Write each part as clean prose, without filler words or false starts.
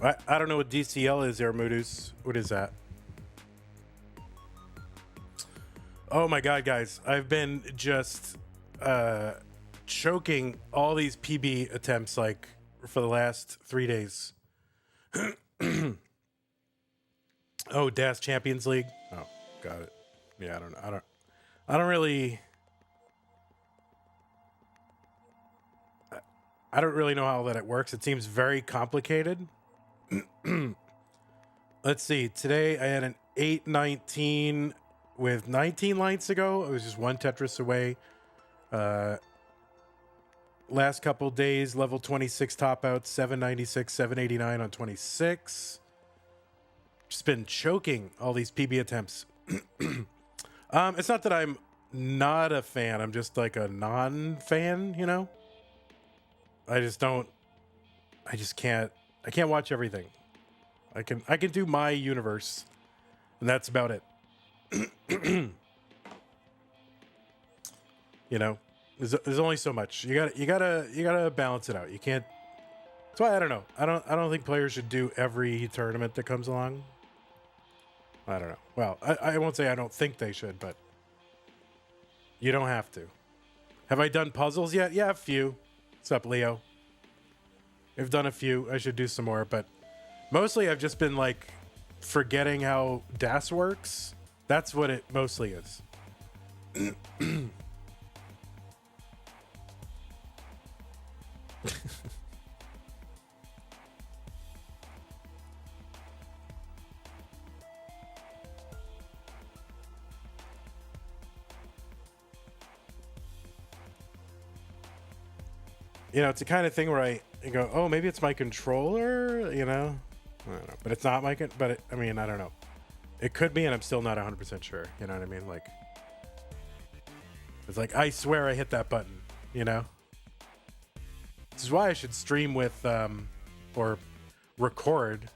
I don't know what DCL is there, Moodus. What is that? Oh my god, guys. I've been just choking all these PB attempts like for the last 3 days. Oh, DAS Champions League. Oh, got it. Yeah, I don't know. I don't really I don't really know how that it works. It seems very complicated. Let's see. Today I had an 819 with 19 lights to go. It was just one Tetris away. Last couple days, level 26 top out, 796, 789 on 26. Just been choking all these PB attempts. It's not that I'm not a fan. I'm just like a non-fan, you know? I can't watch everything. I can do my universe, and that's about it. You know, there's only so much. You gotta balance it out. You can't. That's why I don't know. I don't think players should do every tournament that comes along. I don't know. Well, I won't say I don't think they should, but you don't have to. Have I done puzzles yet? Yeah, a few. What's up, Leo? I've done a few. I should do some more, but mostly I've just been like forgetting how DAS works. That's what it mostly is. You know, it's the kind of thing where I go, oh, maybe it's my controller, you know? I don't know. But it's not my I mean, I don't know. It could be, and I'm still not 100% sure. You know what I mean? Like, it's like, I swear I hit that button, you know? This is why I should stream with, or record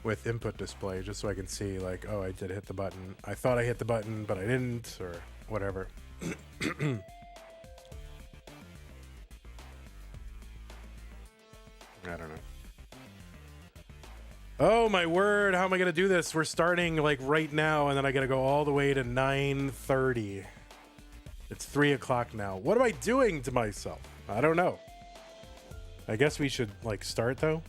with input display, just so I can see, like, oh, I did hit the button. I thought I hit the button, but I didn't, or whatever. I don't know. Oh my word, how am I gonna do this? We're starting like right now, and then I gotta go all the way to 9:30. It's 3 o'clock now. What am I doing to myself? I don't know. I guess we should like start though.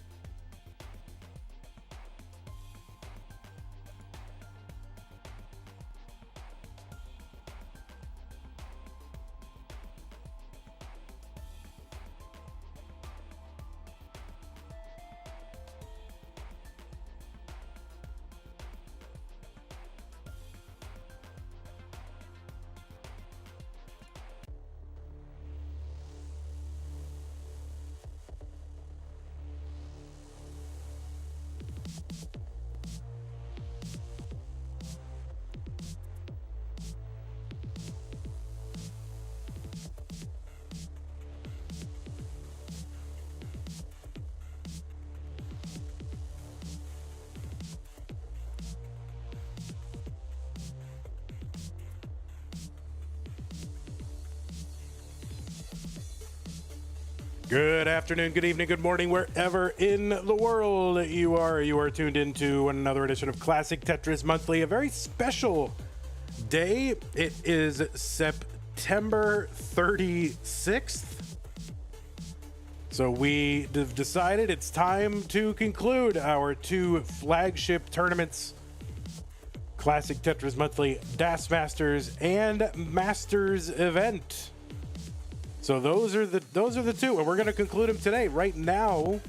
Good afternoon, good evening, good morning, wherever in the world you are. You are tuned into another edition of Classic Tetris Monthly, a very special day. It is September 36th. So we have decided it's time to conclude our two flagship tournaments, Classic Tetris Monthly DAS Masters and Masters Event. So those are the two, and we're going to conclude them today. Right now,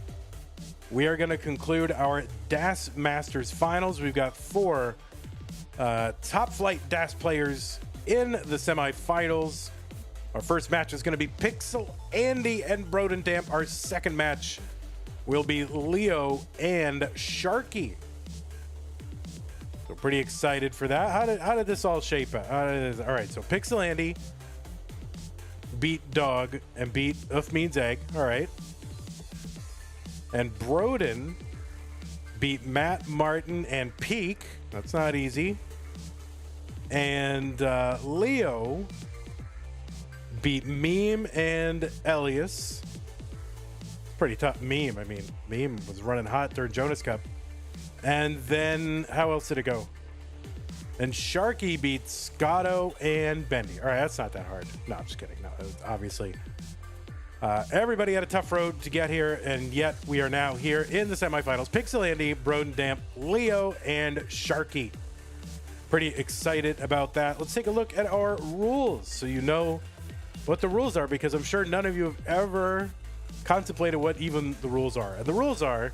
we are going to conclude our DAS Masters finals. We've got four top flight DAS players in the semifinals. Our first match is going to be Pixel Andy and Broden Damp. Our second match will be LIO and Sharky. So pretty excited for that. How did this all shape out? All right, so Pixel Andy beat Dog and beat Uf Means Egg. All right. And Broden beat Matt, Martin, and Peak. That's not easy. And LIO beat Meme and Elias. pretty tough. Meme, I mean, Meme was running hot during Jonas Cup. And then, how else did it go? And Sharky beats Scotto and Bendy. All right, that's not that hard. No, I'm just kidding. No, obviously. Everybody had a tough road to get here, and yet we are now here in the semifinals. Pixel Andy, Broden Damp, LIO, and Sharky. Pretty excited about that. Let's take a look at our rules so you know what the rules are, because I'm sure none of you have ever contemplated what even the rules are. And the rules are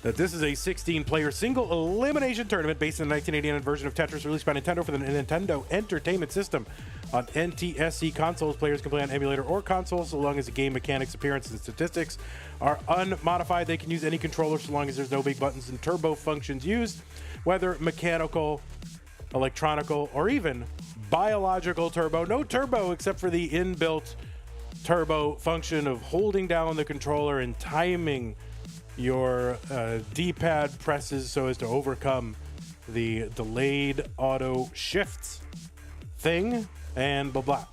that this is a 16-player single elimination tournament based on the 1989 version of Tetris released by Nintendo for the Nintendo Entertainment System. On NTSC consoles, players can play on emulator or console so long as the game mechanics, appearances, and statistics are unmodified. They can use any controller so long as there's no big buttons and turbo functions used, whether mechanical, electronical, or even biological turbo. No turbo except for the inbuilt turbo function of holding down the controller and timing your D-pad presses so as to overcome the delayed auto shifts thing and blah blah.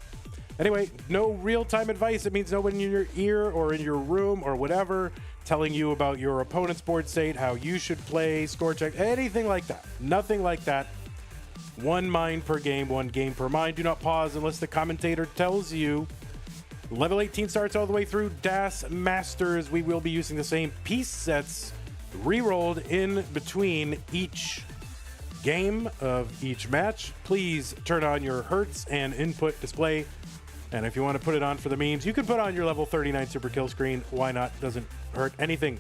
Anyway, no real-time advice. It means no one in your ear or in your room or whatever telling you about your opponent's board state, how you should play, score check, anything like that. Nothing like that. One mind per game, one game per mind. Do not pause unless the commentator tells you. Level 18 starts all the way through DAS Masters. We will be using the same piece sets re-rolled in between each game of each match. Please turn on your hertz and input display. And if you want to put it on for the memes, you can put on your level 39 super kill screen. Why not? Doesn't hurt anything.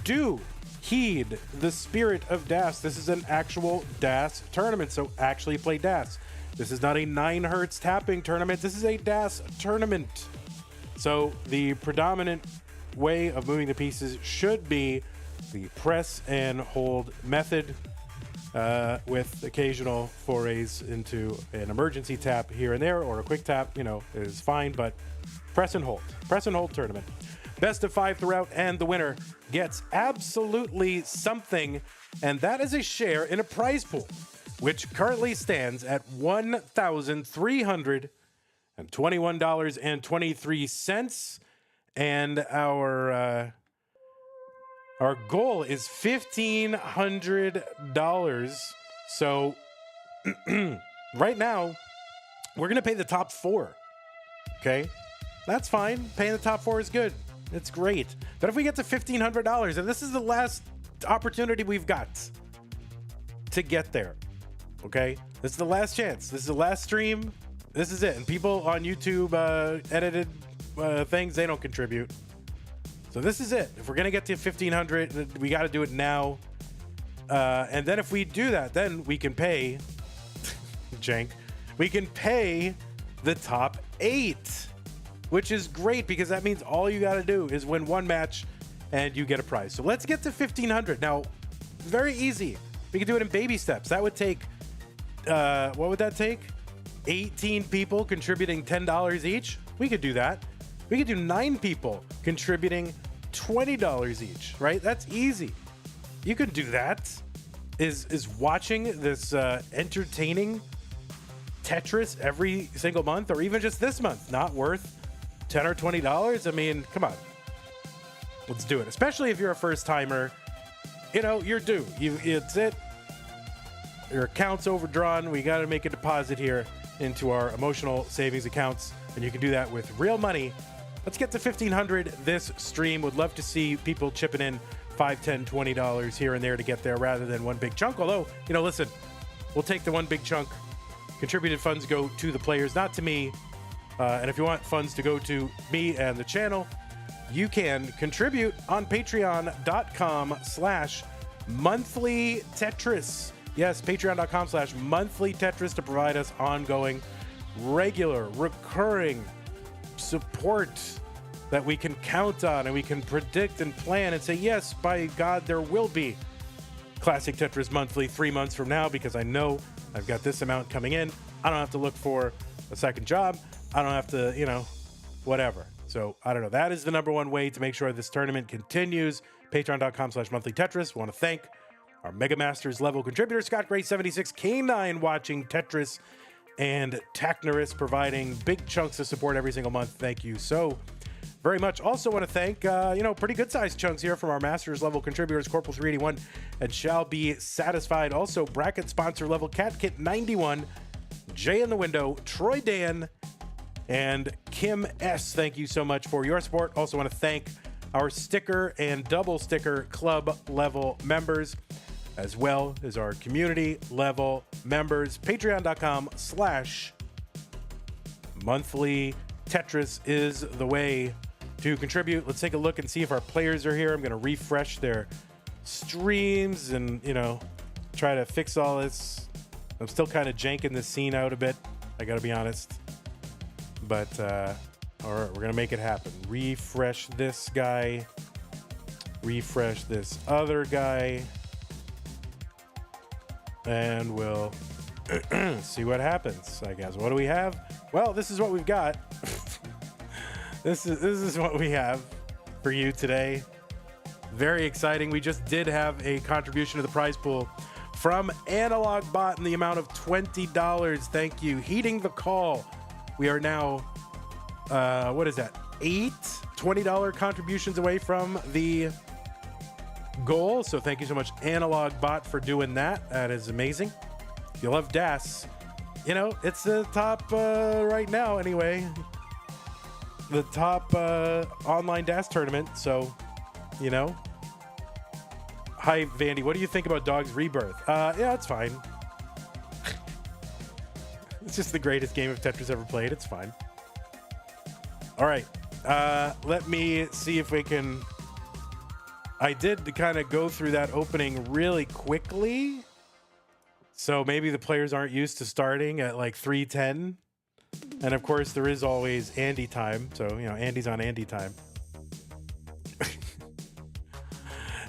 Do heed the spirit of DAS. This is an actual DAS tournament, so actually play DAS. This is not a 9 hertz tapping tournament. This is a DAS tournament. So the predominant way of moving the pieces should be the press and hold method, with occasional forays into an emergency tap here and there, or a quick tap, is fine, but press and hold tournament. Best of 5 throughout, and the winner gets absolutely something, and that is a share in a prize pool, which currently stands at $1,321.23, and our goal is $1,500. So right now, we're going to pay the top 4. Okay? That's fine. Paying the top 4 is good. It's great. But if we get to $1,500, and this is the last opportunity we've got to get there. Okay? This is the last chance. This is the last stream. This is it. And people on YouTube edited things, they don't contribute. So this is it. If we're going to get to 1,500, we got to do it now. And then if we do that, then we can pay jank. We can pay the top 8, which is great because that means all you got to do is win one match and you get a prize. So let's get to 1,500. Now, very easy. We can do it in baby steps. That would take, what would that take? 18 people contributing $10 each. We could do that. We could do 9 people contributing $20 each, right? That's easy. You could do that. Is watching this entertaining Tetris every single month, or even just this month, not worth $10 or $20? I mean, come on. Let's do it. Especially if you're a first timer. You're due. It's it. Your account's overdrawn. We got to make a deposit here into our emotional savings accounts, and you can do that with real money. Let's get to 1,500 this stream. Would love to see people chipping in $5, $10, $20 here and there to get there rather than one big chunk. Although, listen, we'll take the one big chunk. Contributed funds go to the players, not to me. And if you want funds to go to me and the channel, you can contribute on patreon.com/monthly Tetris. Yes, patreon.com/monthly Tetris to provide us ongoing, regular, recurring support that we can count on and we can predict and plan and say, yes, by God, there will be Classic Tetris Monthly 3 months from now because I know I've got this amount coming in. I don't have to look for a second job. I don't have to, whatever. So I don't know. That is the number one way to make sure this tournament continues. Patreon.com/monthly Tetris. Want to thank our Mega Masters level contributor, Scott Gray 76, K9 watching Tetris, and Technorus providing big chunks of support every single month. Thank you so very much. Also want to thank, pretty good sized chunks here from our Masters level contributors, Corporal 381 and Shall Be Satisfied. Also, bracket sponsor level Cat Kit 91, Jay in the Window, Troy Dan, and Kim S. Thank you so much for your support. Also want to thank our sticker and double sticker club level members, as well as our community level members. Patreon.com/monthly Tetris is the way to contribute. Let's take a look and see if our players are here. I'm going to refresh their streams and, try to fix all this. I'm still kind of janking this scene out a bit, I got to be honest. But, all right, we're going to make it happen. Refresh this guy. Refresh this other guy. And we'll see what happens, I guess. What do we have? Well, this is what we've got. This is what we have for you today. Very exciting. We just did have a contribution to the prize pool from Analog Bot in the amount of $20. Thank you. Heeding the call. We are now, what is that? 8 $20 contributions away from the goal. So thank you so much, Analog Bot, for doing that. That is amazing. If you love DAS, it's the top right now anyway. The top online DAS tournament. So, Hi, Vandy. What do you think about Dog's Rebirth? Yeah, it's fine. It's just the greatest game of Tetris ever played. It's fine. All right. Let me see if we can... I did kind of go through that opening really quickly. So maybe the players aren't used to starting at like 3:10. And of course, there is always Andy time. So, Andy's on Andy time.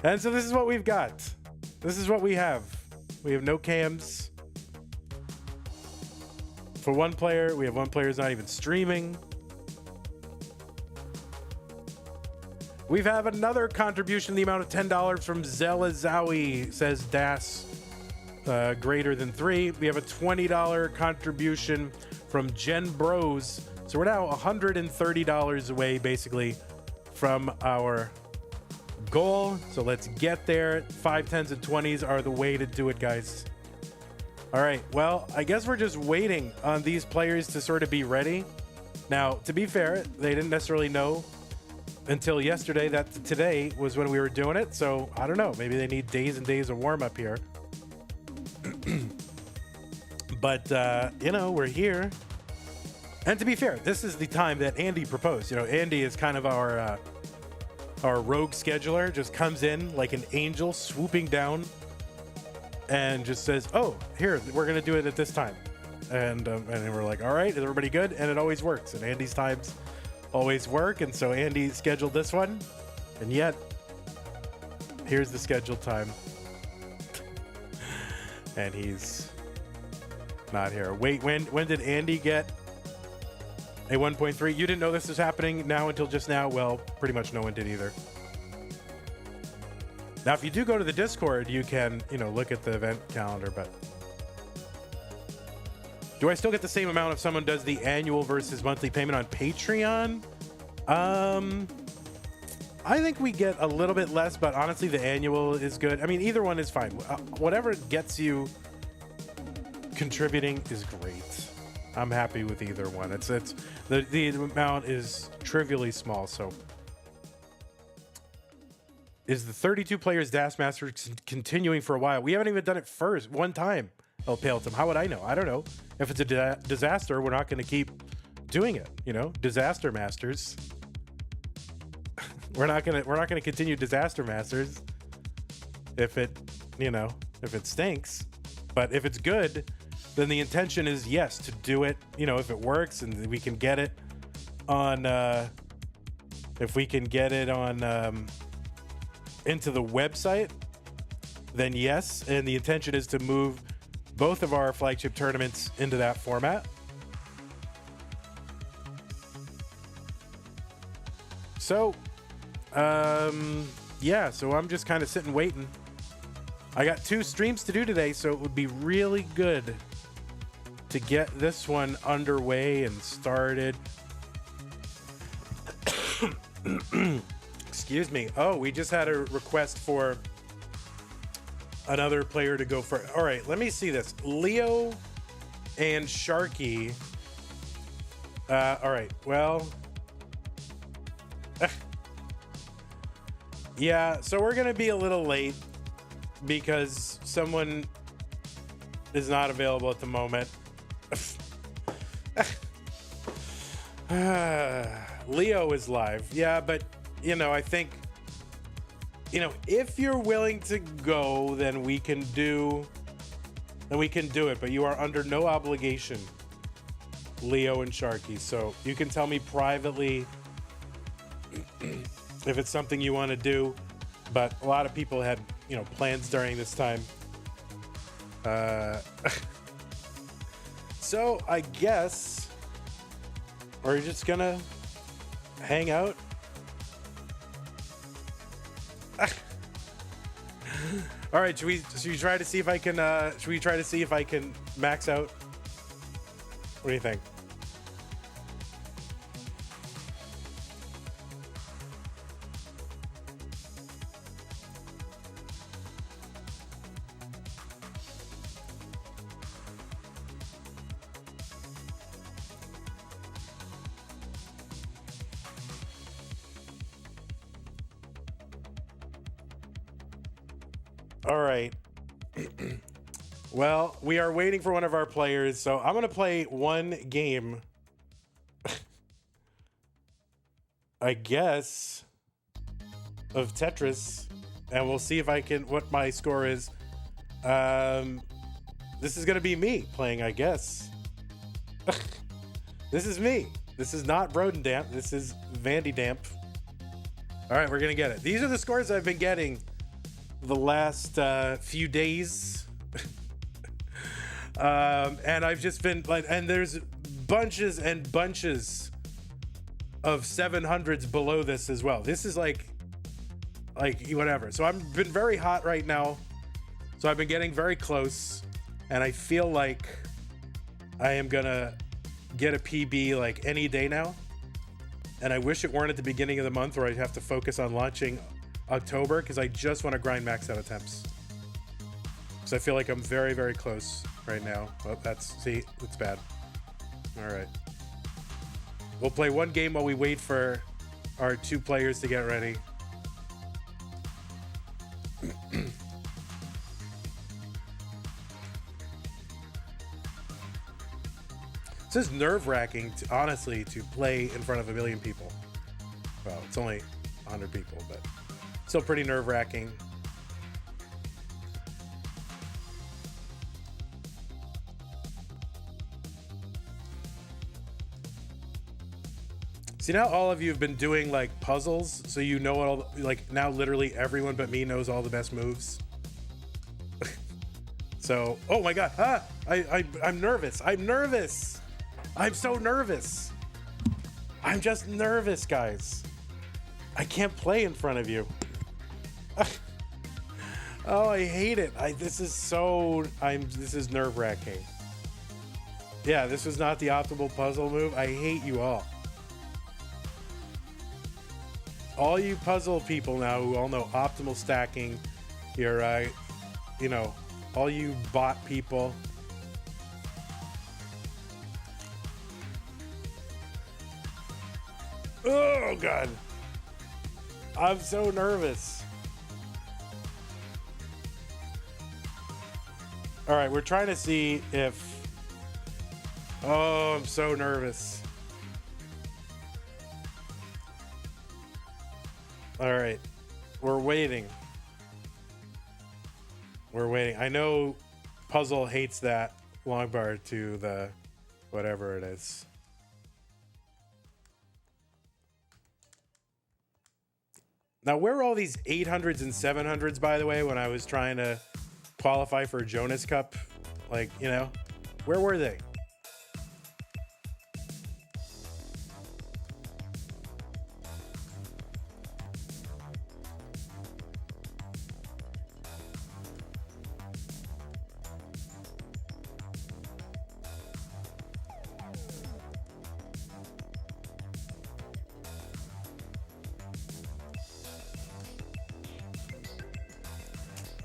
And so this is what we've got. This is what we have. We have no cams. For one player, we have one player who's not even streaming. We have another contribution in the amount of $10 from Zelazawi, says DAS greater than 3. We have a $20 contribution from Jen Bros. So we're now $130 away, basically, from our goal. So let's get there. 5, 10s, and 20s are the way to do it, guys. All right. Well, I guess we're just waiting on these players to sort of be ready. Now, to be fair, they didn't necessarily know until yesterday that today was when we were doing it. So I don't know. Maybe they need days and days of warm up here. But, we're here. And to be fair, this is the time that Andy proposed. Andy is kind of our rogue scheduler, just comes in like an angel swooping down and just says, oh, here, we're going to do it at this time. And we're like, all right, is everybody good? And it always works. And Andy's times always work. And so Andy scheduled this one. And yet, here's the scheduled time. And he's not here. Wait, when did Andy get a 1.3? You didn't know this was happening now until just now? Well, pretty much no one did either. Now, if you do go to the Discord, you can, look at the event calendar, but... Do I still get the same amount if someone does the annual versus monthly payment on Patreon? I think we get a little bit less, but honestly, the annual is good. I mean, either one is fine. Whatever gets you contributing is great. I'm happy with either one. It's the amount is trivially small. So, is the 32 players DAS Masters continuing for a while? We haven't even done it one time. El Paletum. How would I know? I don't know. If it's a disaster, we're not going to keep doing it. Disaster Masters. We're not gonna continue Disaster Masters if it stinks. But if it's good, then the intention is, yes, to do it, if it works and we can get it on, into the website, then yes. And the intention is to move both of our flagship tournaments into that format. So, yeah, so I'm just kind of sitting waiting. I got 2 streams to do today, so it would be really good to get this one underway and started. Excuse me. Oh, we just had a request for another player to go for. All right, let me see this. LIO and Sharky. All right, well. Yeah, so we're going to be a little late because someone is not available at the moment. LIO is live. Yeah, but, you know, I think, you know, if you're willing to go, then we can do it. But you are under no obligation, LIO and Sharky. So you can tell me privately if it's something you want to do. But a lot of people had, you know, plans during this time. So I guess we're just gonna hang out. All right, should we try to see if I can max out? What do you think? All right. Well, we are waiting for one of our players, so I'm going to play one game. I guess of Tetris, and we'll see if I can what my score is. This is going to be me playing, I guess. This is me. This is not Broden Damp. This is Vandy Damp. All right, we're going to get it. These are the scores I've been getting the last few days. And I've just been like, and there's bunches and bunches of 700s below this as well. This is like whatever. So I've been very hot right now. So I've been getting very close, and I feel like I am gonna get a PB like any day now. And I wish it weren't at the beginning of the month where I'd have to focus on launching October, because I just want to grind max out attempts. Because I feel like I'm very, very close right now. Oh, that's bad. All right. We'll play one game while we wait for our two players to get ready. This is nerve-wracking, honestly, to play in front of 1 million people. Well, it's only 100 people, but still pretty nerve-wracking. See, now all of you have been doing like puzzles, so you know all, like now literally everyone but me knows all the best moves. So, oh my God, I'm nervous. I'm nervous. I'm so nervous. I'm just nervous, guys. I can't play in front of you. Oh, I hate it. This is nerve-wracking. Yeah, this was not the optimal puzzle move. I hate you all. All you puzzle people now who all know optimal stacking, you're, you know, all you bot people. Oh, God. I'm so nervous. All right, we're trying to see if... Oh, I'm so nervous. All right, we're waiting. We're waiting. I know Puzzle hates that long bar to the whatever it is. Now, where were all these 800s and 700s, by the way, when I was trying to qualify for a Jonas Cup? Like, you know, where were they?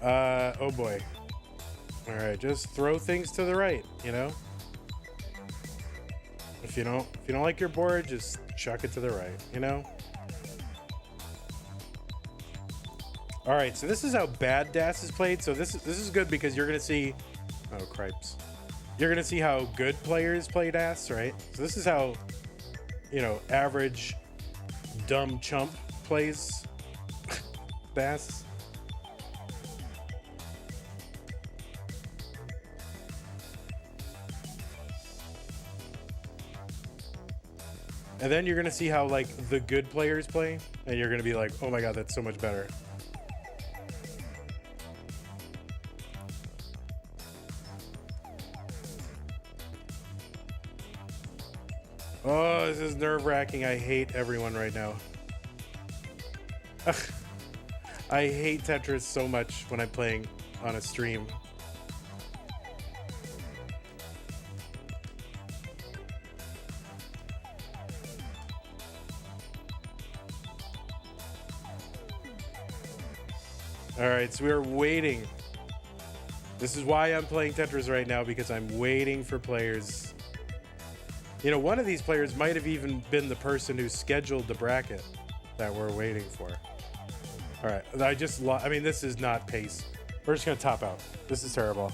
Oh boy. All right, just throw things to the right, you know? If you don't like your board, just chuck it to the right, you know? All right, so this is how bad DAS is played. So this is good because you're gonna see, oh cripes, you're gonna see how good players play DAS, right? So this is how, you know, average dumb chump plays DAS. And then you're gonna see how like the good players play, and you're gonna be like, oh my god, that's so much better. Oh, this is nerve-wracking. I hate everyone right now. I hate Tetris so much when I'm playing on a stream. All right, so we're waiting. This is why I'm playing Tetris right now, because I'm waiting for players. You know, one of these players might have even been the person who scheduled the bracket that we're waiting for. All right, I mean, this is not pace. We're just gonna top out. This is terrible.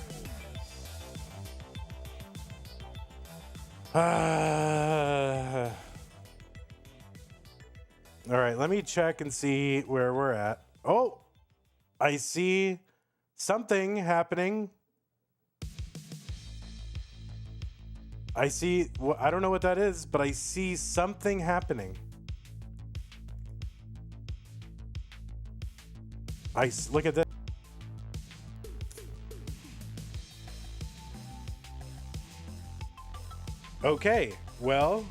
All right, let me check and see where we're at. Oh, I see something happening. I see, well, I don't know what that is, but I see something happening. Look at this. Okay, well,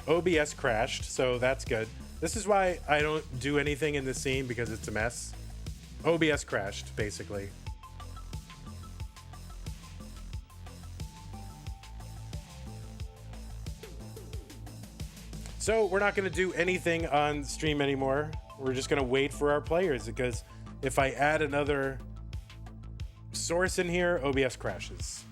OBS crashed, so that's good. This is why I don't do anything in this scene, because it's a mess. OBS crashed, basically. So we're not going to do anything on stream anymore. We're just going to wait for our players, because if I add another source in here, OBS crashes.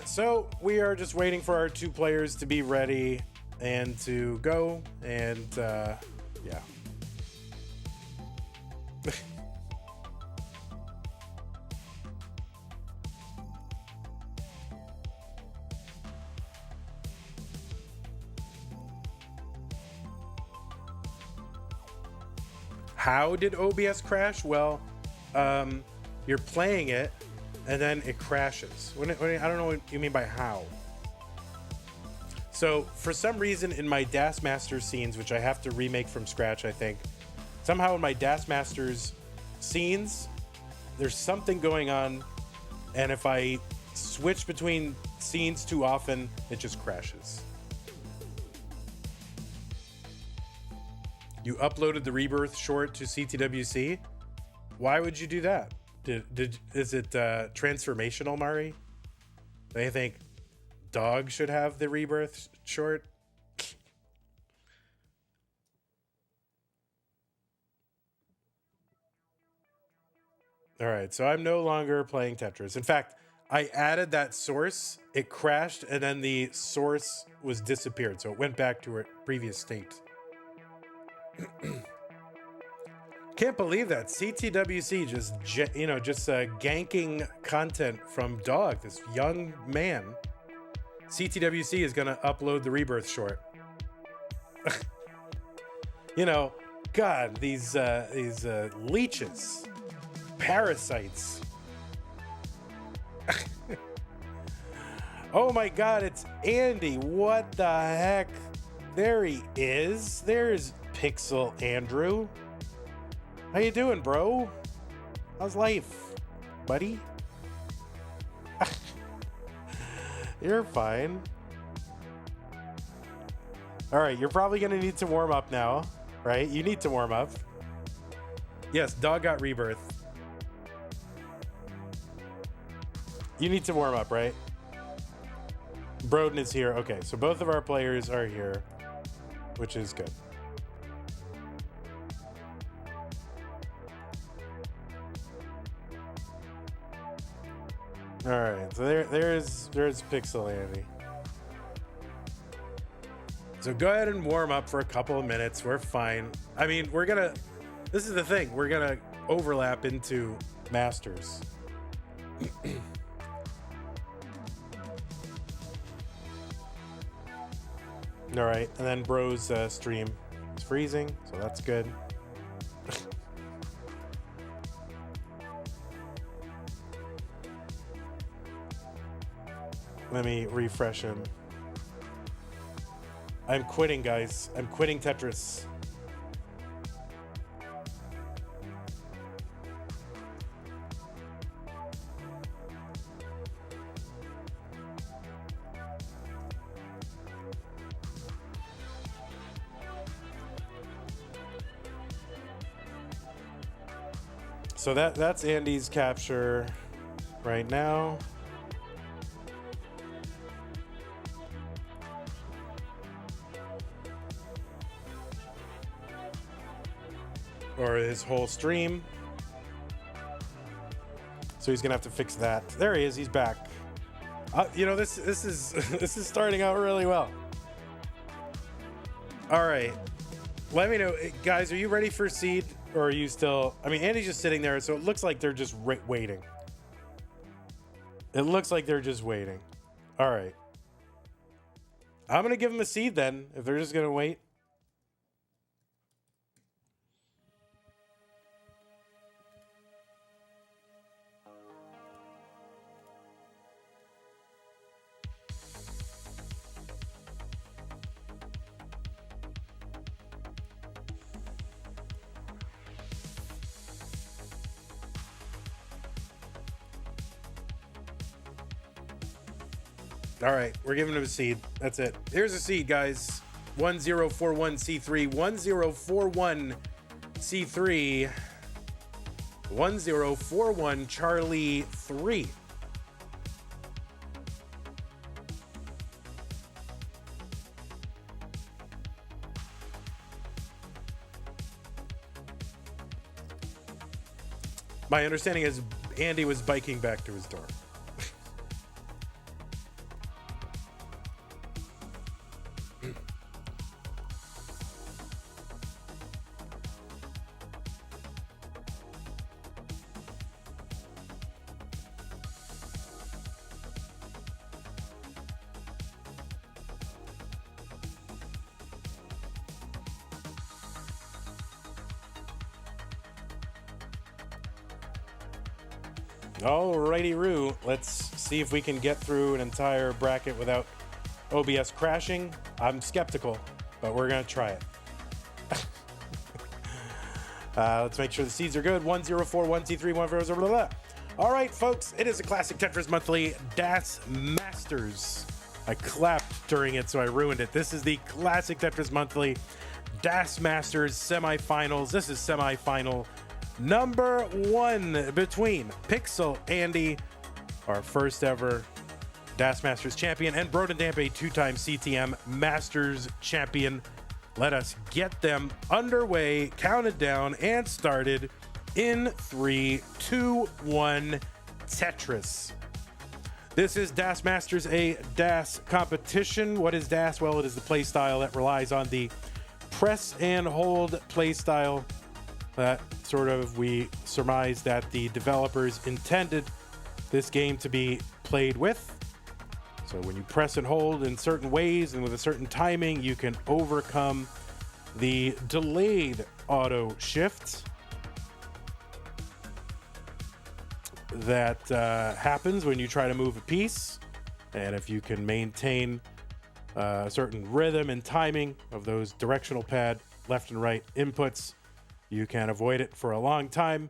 So we are just waiting for our two players to be ready and to go, and yeah. How did OBS crash? Well, you're playing it and then it crashes. I don't know what you mean by how. So for some reason in my DAS Masters scenes, which I have to remake from scratch, I think, somehow in my DAS Masters scenes, there's something going on, and if I switch between scenes too often, it just crashes. You uploaded the Rebirth short to CTWC? Why would you do that? Is it transformational, Mari? They think Dog should have the Rebirth short? All right, so I'm no longer playing Tetris. In fact, I added that source, it crashed, and then the source was disappeared, so it went back to its previous state. Can't believe that CTWC just ganking content from Dog, this young man. CTWC is gonna upload the Rebirth short. You know, God, these leeches, parasites. Oh my God, it's Andy. What the heck? There he is. There's Pixel Andrew. How you doing, bro? How's life, buddy? You're fine. All right, you're probably gonna need to warm up now, right? You need to warm up. Yes, Dog got Rebirth. You need to warm up, right? Broden is here. Okay, so both of our players are here, which is good. All right, so there's Pixel Andy. So go ahead and warm up for a couple of minutes. We're fine. I mean, this is the thing. We're gonna overlap into Masters. All right, and then Bro's stream is freezing, so that's good. Let me refresh him. I'm quitting, guys. I'm quitting Tetris. So that's Andy's capture right now. Or his whole stream. So he's gonna have to fix that. There he is. He's back. You know, this is this is starting out really well. All right, let me know, guys. Are you ready for seed, or are you still? I mean, Andy's just sitting there, so it looks like they're just waiting. It looks like they're just waiting. All right, I'm gonna give them a seed then. If they're just gonna wait. All right, we're giving him a seed. That's it. Here's a seed, guys. 1041C3, 1041C3, 1041 Charlie 3. My understanding is Andy was biking back to his dorm. Alrighty, Roo. Let's see if we can get through an entire bracket without OBS crashing. I'm skeptical, but we're going to try it. Let's make sure the seeds are good. 1041C3, 1 blah, blah. All right, folks. It is a Classic Tetris Monthly Das Masters. I clapped during it, so I ruined it. This is the Classic Tetris Monthly Das Masters semifinals. This is semifinal number 1 between Pixel Andy, our first ever Das Masters champion, and Broden Damp, a 2-time CTM Masters champion. Let us get them underway, counted down, and started in 3, 2, 1, Tetris. This is Das Masters, a Das competition. What is Das? Well, it is the play style that relies on the press and hold play style that sort of we surmise that the developers intended this game to be played with. So when you press and hold in certain ways and with a certain timing, you can overcome the delayed auto shift that happens when you try to move a piece. And if you can maintain a certain rhythm and timing of those directional pad left and right inputs, you can avoid it for a long time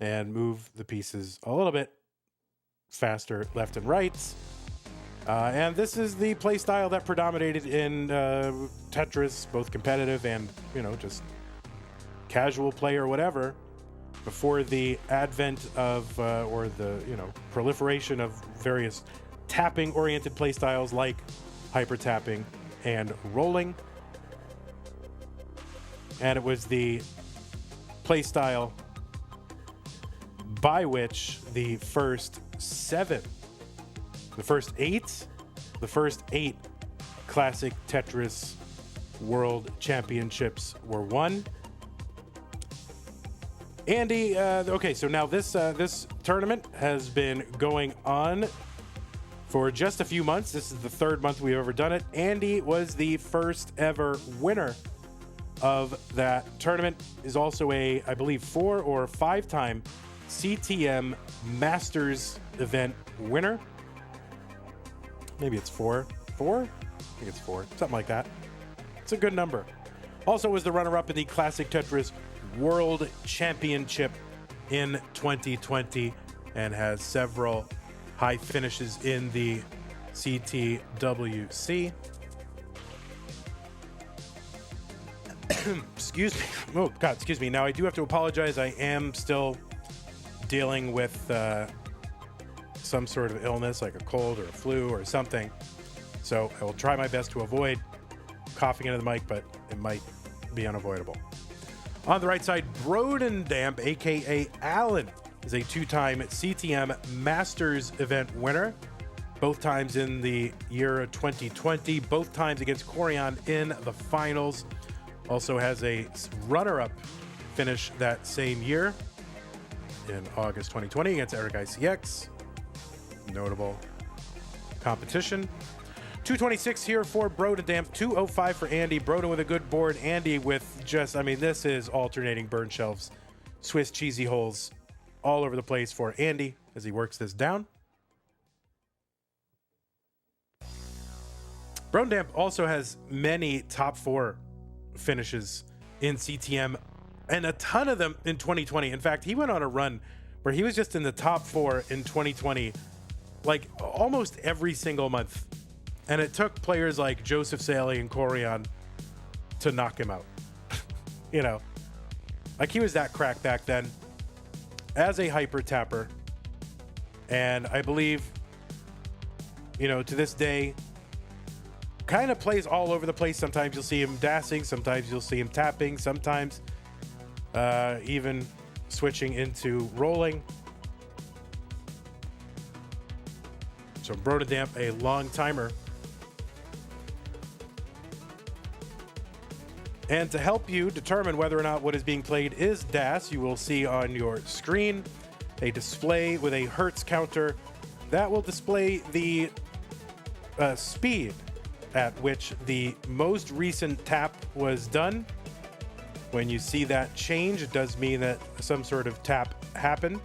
and move the pieces a little bit faster left and right. And this is the play style that predominated in Tetris, both competitive and, you know, just casual play or whatever, before the advent of, or the, you know, proliferation of various tapping-oriented play styles like hyper tapping and rolling. And it was the play style by which the first 7. The first 8? The first 8 Classic Tetris World Championships were won. Andy, okay, so now this tournament has been going on for just a few months. This is the 3rd month we've ever done it. Andy was the first ever winner of that tournament. Is also a, I believe, 4 or 5-time CTM Masters event winner. Maybe it's 4. 4? I think it's 4. Something like that. It's a good number. Also was the runner-up in the Classic Tetris World Championship in 2020 and has several high finishes in the CTWC. Excuse me. Oh, God, excuse me. Now, I do have to apologize. I am still dealing with some sort of illness, like a cold or a flu or something. So I will try my best to avoid coughing into the mic, but it might be unavoidable. On the right side, Broden, a.k.a. Alan, is a 2-time CTM Masters event winner. Both times in the year 2020, both times against Corian in the finals. Also has a runner-up finish that same year in August 2020 against Eric ICX. Notable competition. 226 here for Broden. 205 for Andy. Broden with a good board. Andy with just, I mean, this is alternating burn shelves. Swiss cheesy holes all over the place for Andy as he works this down. Broden also has many top 4 finishes in CTM and a ton of them in 2020. In fact, he went on a run where he was just in the top 4 in 2020, like almost every single month. And it took players like Joseph Saley and Corian to knock him out. You know, like he was that crack back then as a hyper tapper. And I believe, you know, to this day, kind of plays all over the place. Sometimes you'll see him dancing, sometimes you'll see him tapping, sometimes even switching into rolling. So Broden, a long timer. And to help you determine whether or not what is being played is DAS, you will see on your screen a display with a Hertz counter that will display the speed at which the most recent tap was done. When you see that change, it does mean that some sort of tap happened.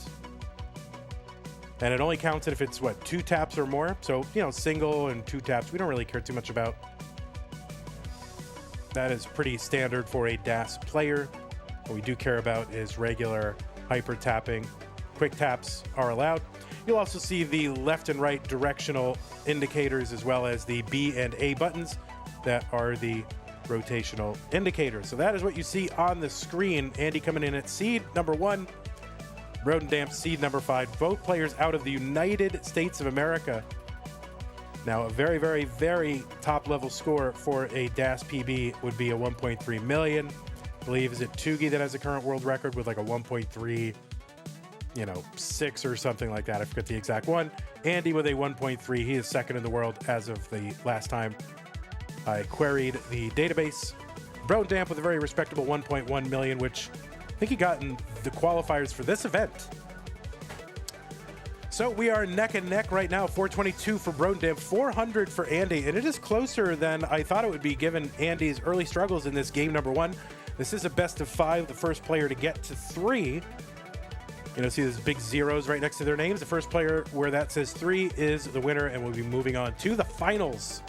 And it only counts it if it's, 2 taps or more. So, you know, single and 2 taps, we don't really care too much about. That is pretty standard for a DAS player. What we do care about is regular hyper tapping. Quick taps are allowed. You'll also see the left and right directional indicators as well as the B and A buttons that are the rotational indicators. So that is what you see on the screen. Andy coming in at seed number 1. Broden seed number 5. Both players out of the United States of America. Now, a very, very, very top-level score for a DAS PB would be a 1.3 million. I believe, is it Tugi that has the current world record with like a 1.3, 6 or something like that. I forget the exact one. Andy with a 1.3. He is second in the world as of the last time I queried the database. Broden with a very respectable 1.1 million, which I think he got in the qualifiers for this event. So we are neck and neck right now. 422 for Broden, 400 for Andy, and it is closer than I thought it would be given Andy's early struggles in this game number 1. This is a best of 5. The first player to get to 3. See those big zeros right next to their names. The first player where that says 3 is the winner, and we'll be moving on to the finals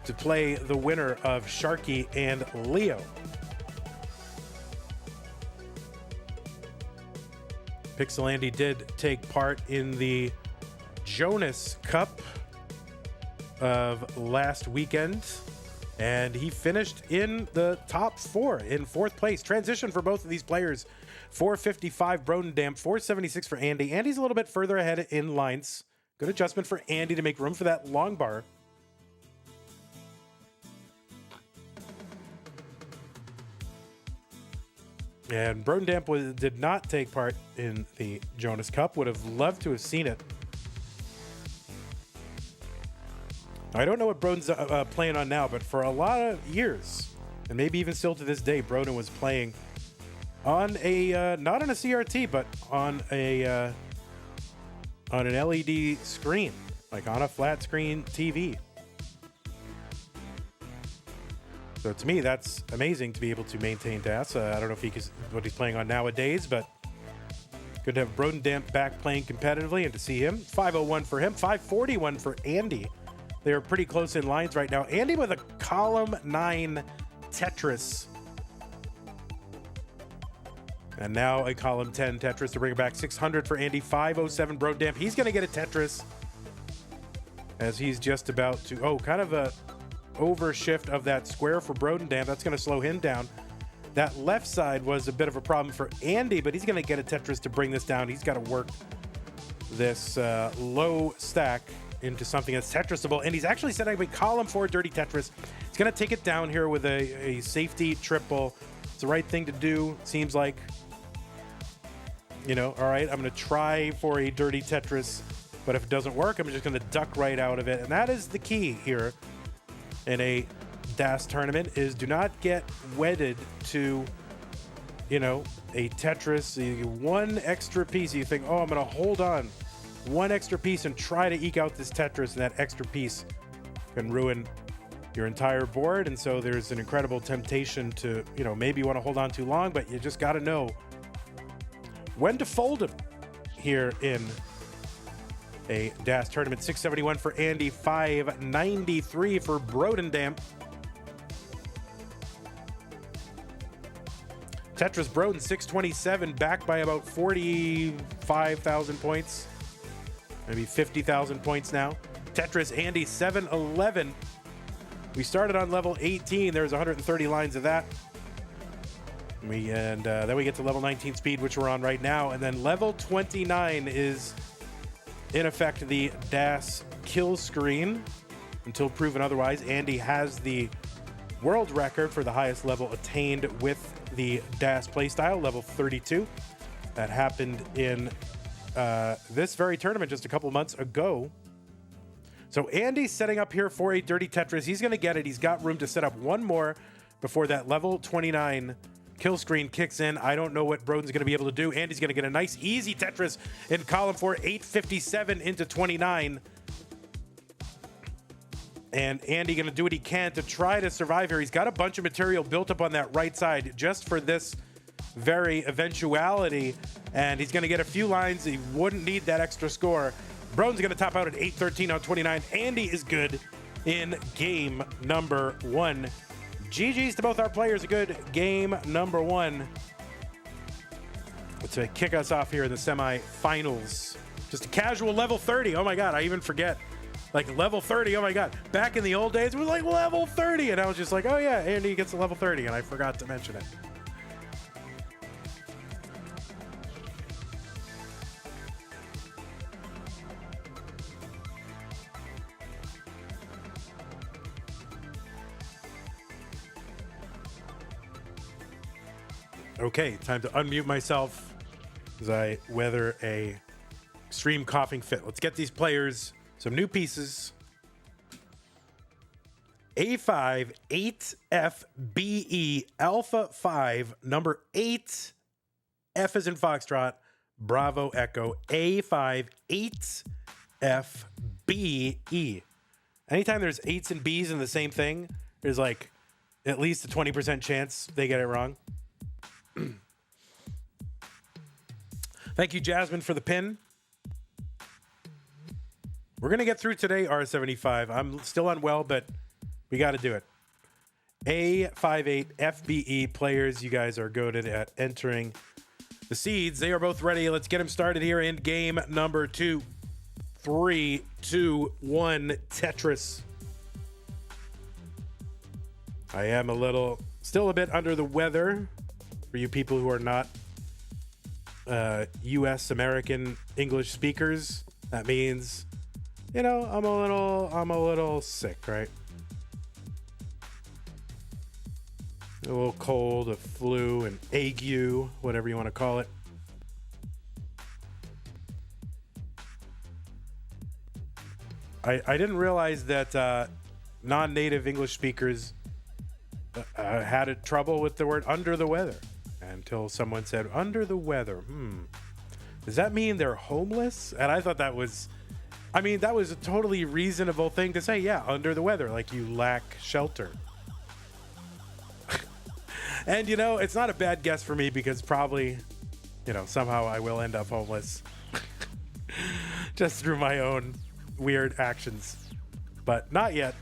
to play the winner of Sharky and LIO. Pixel Andy did take part in the Jonas Cup of last weekend, and he finished in the top 4 in 4th place. Transition for both of these players. 455 Broden, 476 for Andy. Andy's a little bit further ahead in lines. Good adjustment for Andy to make room for that long bar. And Broden did not take part in the Jonas Cup. Would have loved to have seen it. I don't know what Broden's playing on now, but for a lot of years, and maybe even still to this day, Broden was playing on a not on a CRT, but on an LED screen, like on a flat screen TV. So to me, that's amazing to be able to maintain DAS. I don't know if what he's playing on nowadays, but good to have Broden back playing competitively and to see him. 501 for him, 541 for Andy. They're pretty close in lines right now. Andy with a column 9 Tetris. And now a column 10 Tetris to bring it back. 600 for Andy, 507 Broden. He's going to get a Tetris as he's just about to, kind of a overshift of that square for Broden. That's going to slow him down. That left side was a bit of a problem for Andy, but he's going to get a Tetris to bring this down. He's got to work this low stack into something that's Tetrisable, and he's actually setting up a column 4 dirty Tetris. He's going to take it down here with a safety triple. It's the right thing to do, seems like. All right, I'm going to try for a dirty Tetris, but if it doesn't work, I'm just going to duck right out of it, and that is the key here in a DAS tournament, is do not get wedded to, a Tetris. One extra piece, you think, I'm going to hold on one extra piece and try to eke out this Tetris, and that extra piece can ruin your entire board. And so there's an incredible temptation to, maybe you want to hold on too long, but you just got to know when to fold them here in a DAS tournament. 671 for Andy, 593 for Broden. Tetris Broden 627, back by about 45,000 points. Maybe 50,000 points now. Tetris Andy 711. We started on level 18. There's 130 lines of that. Then we get to level 19 speed, which we're on right now. And then level 29 is, in effect, the DAS kill screen until proven otherwise. Andy has the world record for the highest level attained with the DAS playstyle, level 32. That happened in this very tournament just a couple months ago. So Andy's setting up here for a dirty Tetris. He's going to get it. He's got room to set up one more before that level 29 kill screen kicks in. I don't know what Broden's going to be able to do. Andy's going to get a nice, easy Tetris in column 4, 857 into 29. And Andy going to do what he can to try to survive here. He's got a bunch of material built up on that right side just for this very eventuality, and he's going to get a few lines. He wouldn't need that extra score. Broden's going to top out at 813 on 29. Andy is good in game number 1. GG's to both our players. A good game number 1 to kick us off here in the semifinals. Just a casual level 30. Oh my God, I even forget. Like level 30, oh my God. Back in the old days, it was like level 30. And I was just like, oh yeah, Andy gets a level 30. And I forgot to mention it. Okay, time to unmute myself as I weather a extreme coughing fit. Let's get these players some new pieces. A5 8FBE Alpha 5 number 8 F as in Foxtrot Bravo Echo A5 8FBE. Anytime there's 8s and B's in the same thing, there's like at least a 20% chance they get it wrong. Thank you, Jasmine, for the pin. We're going to get through today, R75. I'm still unwell, but we got to do it. A58 FBE players, you guys are goated at entering the seeds. They are both ready. Let's get them started here in game number 2. 3, 2, 1, Tetris. I am still a bit under the weather for you people who are not U.S. American English speakers. That means, I'm a little sick, right? A little cold, a flu, an ague, whatever you want to call it. I didn't realize that non-native English speakers had trouble with the word under the weather until someone said under the weather. Does that mean they're homeless? And I thought that was, I mean, that was a totally reasonable thing to say. Yeah, under the weather, like you lack shelter. And, you know, it's not a bad guess for me because probably, you know, somehow I will end up homeless just through my own weird actions, but not yet.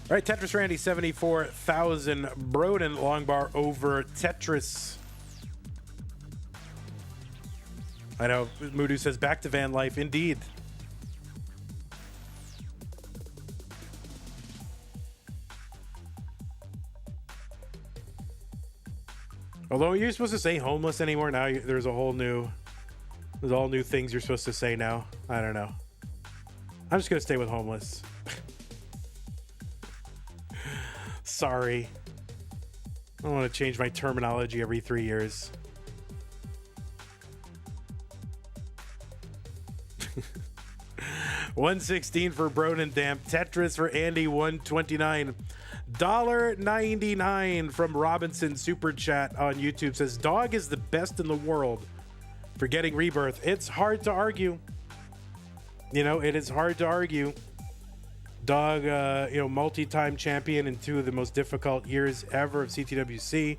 All right, Tetris Randy, 74,000. Broden, long bar over Tetris. I know, Mudu says, back to van life, indeed. Although you're supposed to say homeless anymore now, there's all new things you're supposed to say now. I don't know. I'm just gonna stay with homeless. Sorry. I don't want to change my terminology every 3 years. $116 for Broden Damp. Tetris for Andy, $129. $1.99 from Robinson Super Chat on YouTube says, Dog is the best in the world for getting rebirth. It's hard to argue. You know, it is hard to argue. Dog, you know, multi-time champion in 2 of the most difficult years ever of CTWC.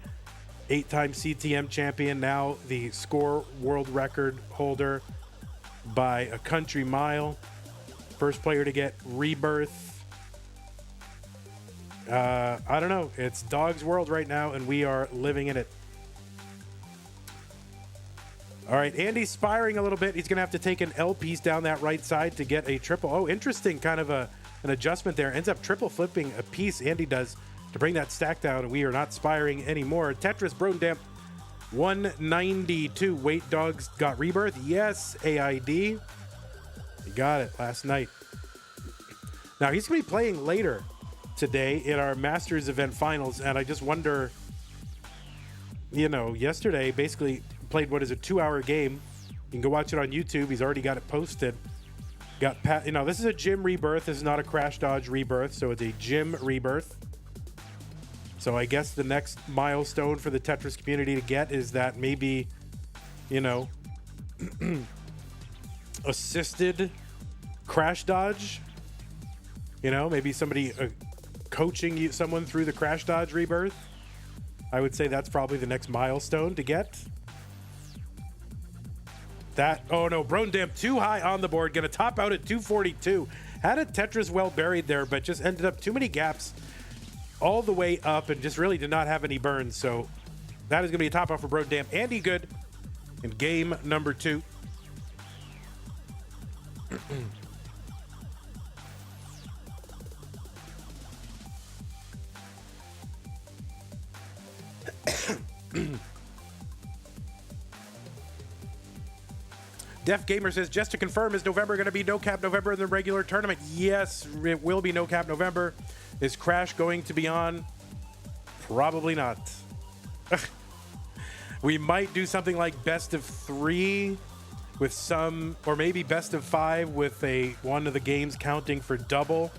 8-time CTM champion, now the score world record holder by a country mile. First player to get rebirth. I don't know. It's Dog's world right now, and we are living in it. All right, Andy's spiring a little bit. He's going to have to take an L piece down that right side to get a triple. Oh, interesting kind of an adjustment there. Ends up triple flipping a piece, Andy does, to bring that stack down, and we are not spiring anymore. Tetris, Broden Damp, 192. Wait, Dogs got rebirth? Yes, AID. You got it last night. Now, he's going to be playing later today in our Masters event finals, and I just wonder, you know, yesterday basically played what is a 2-hour game. You can go watch it on YouTube. He's already got it posted. You know, this is a gym rebirth. This is not a crash dodge rebirth, so it's a gym rebirth. So I guess the next milestone for the Tetris community to get is that maybe, you know, assisted crash dodge. You know, maybe somebody coaching someone through the crash dodge rebirth. I would say that's probably the next milestone to get. That, oh no, Broden Damp too high on the board, gonna top out at 242. Had a Tetris well buried there, but just ended up too many gaps all the way up and just really did not have any burns. So that is gonna be a top out for Broden Damp. Andy good in game number 2. Def Gamer says, just to confirm, is November going to be no cap November in the regular tournament? Yes, it will be no cap November. Is Crash going to be on? Probably not. We might do something like best of 3 with some, or maybe best of 5 with one of the games counting for double.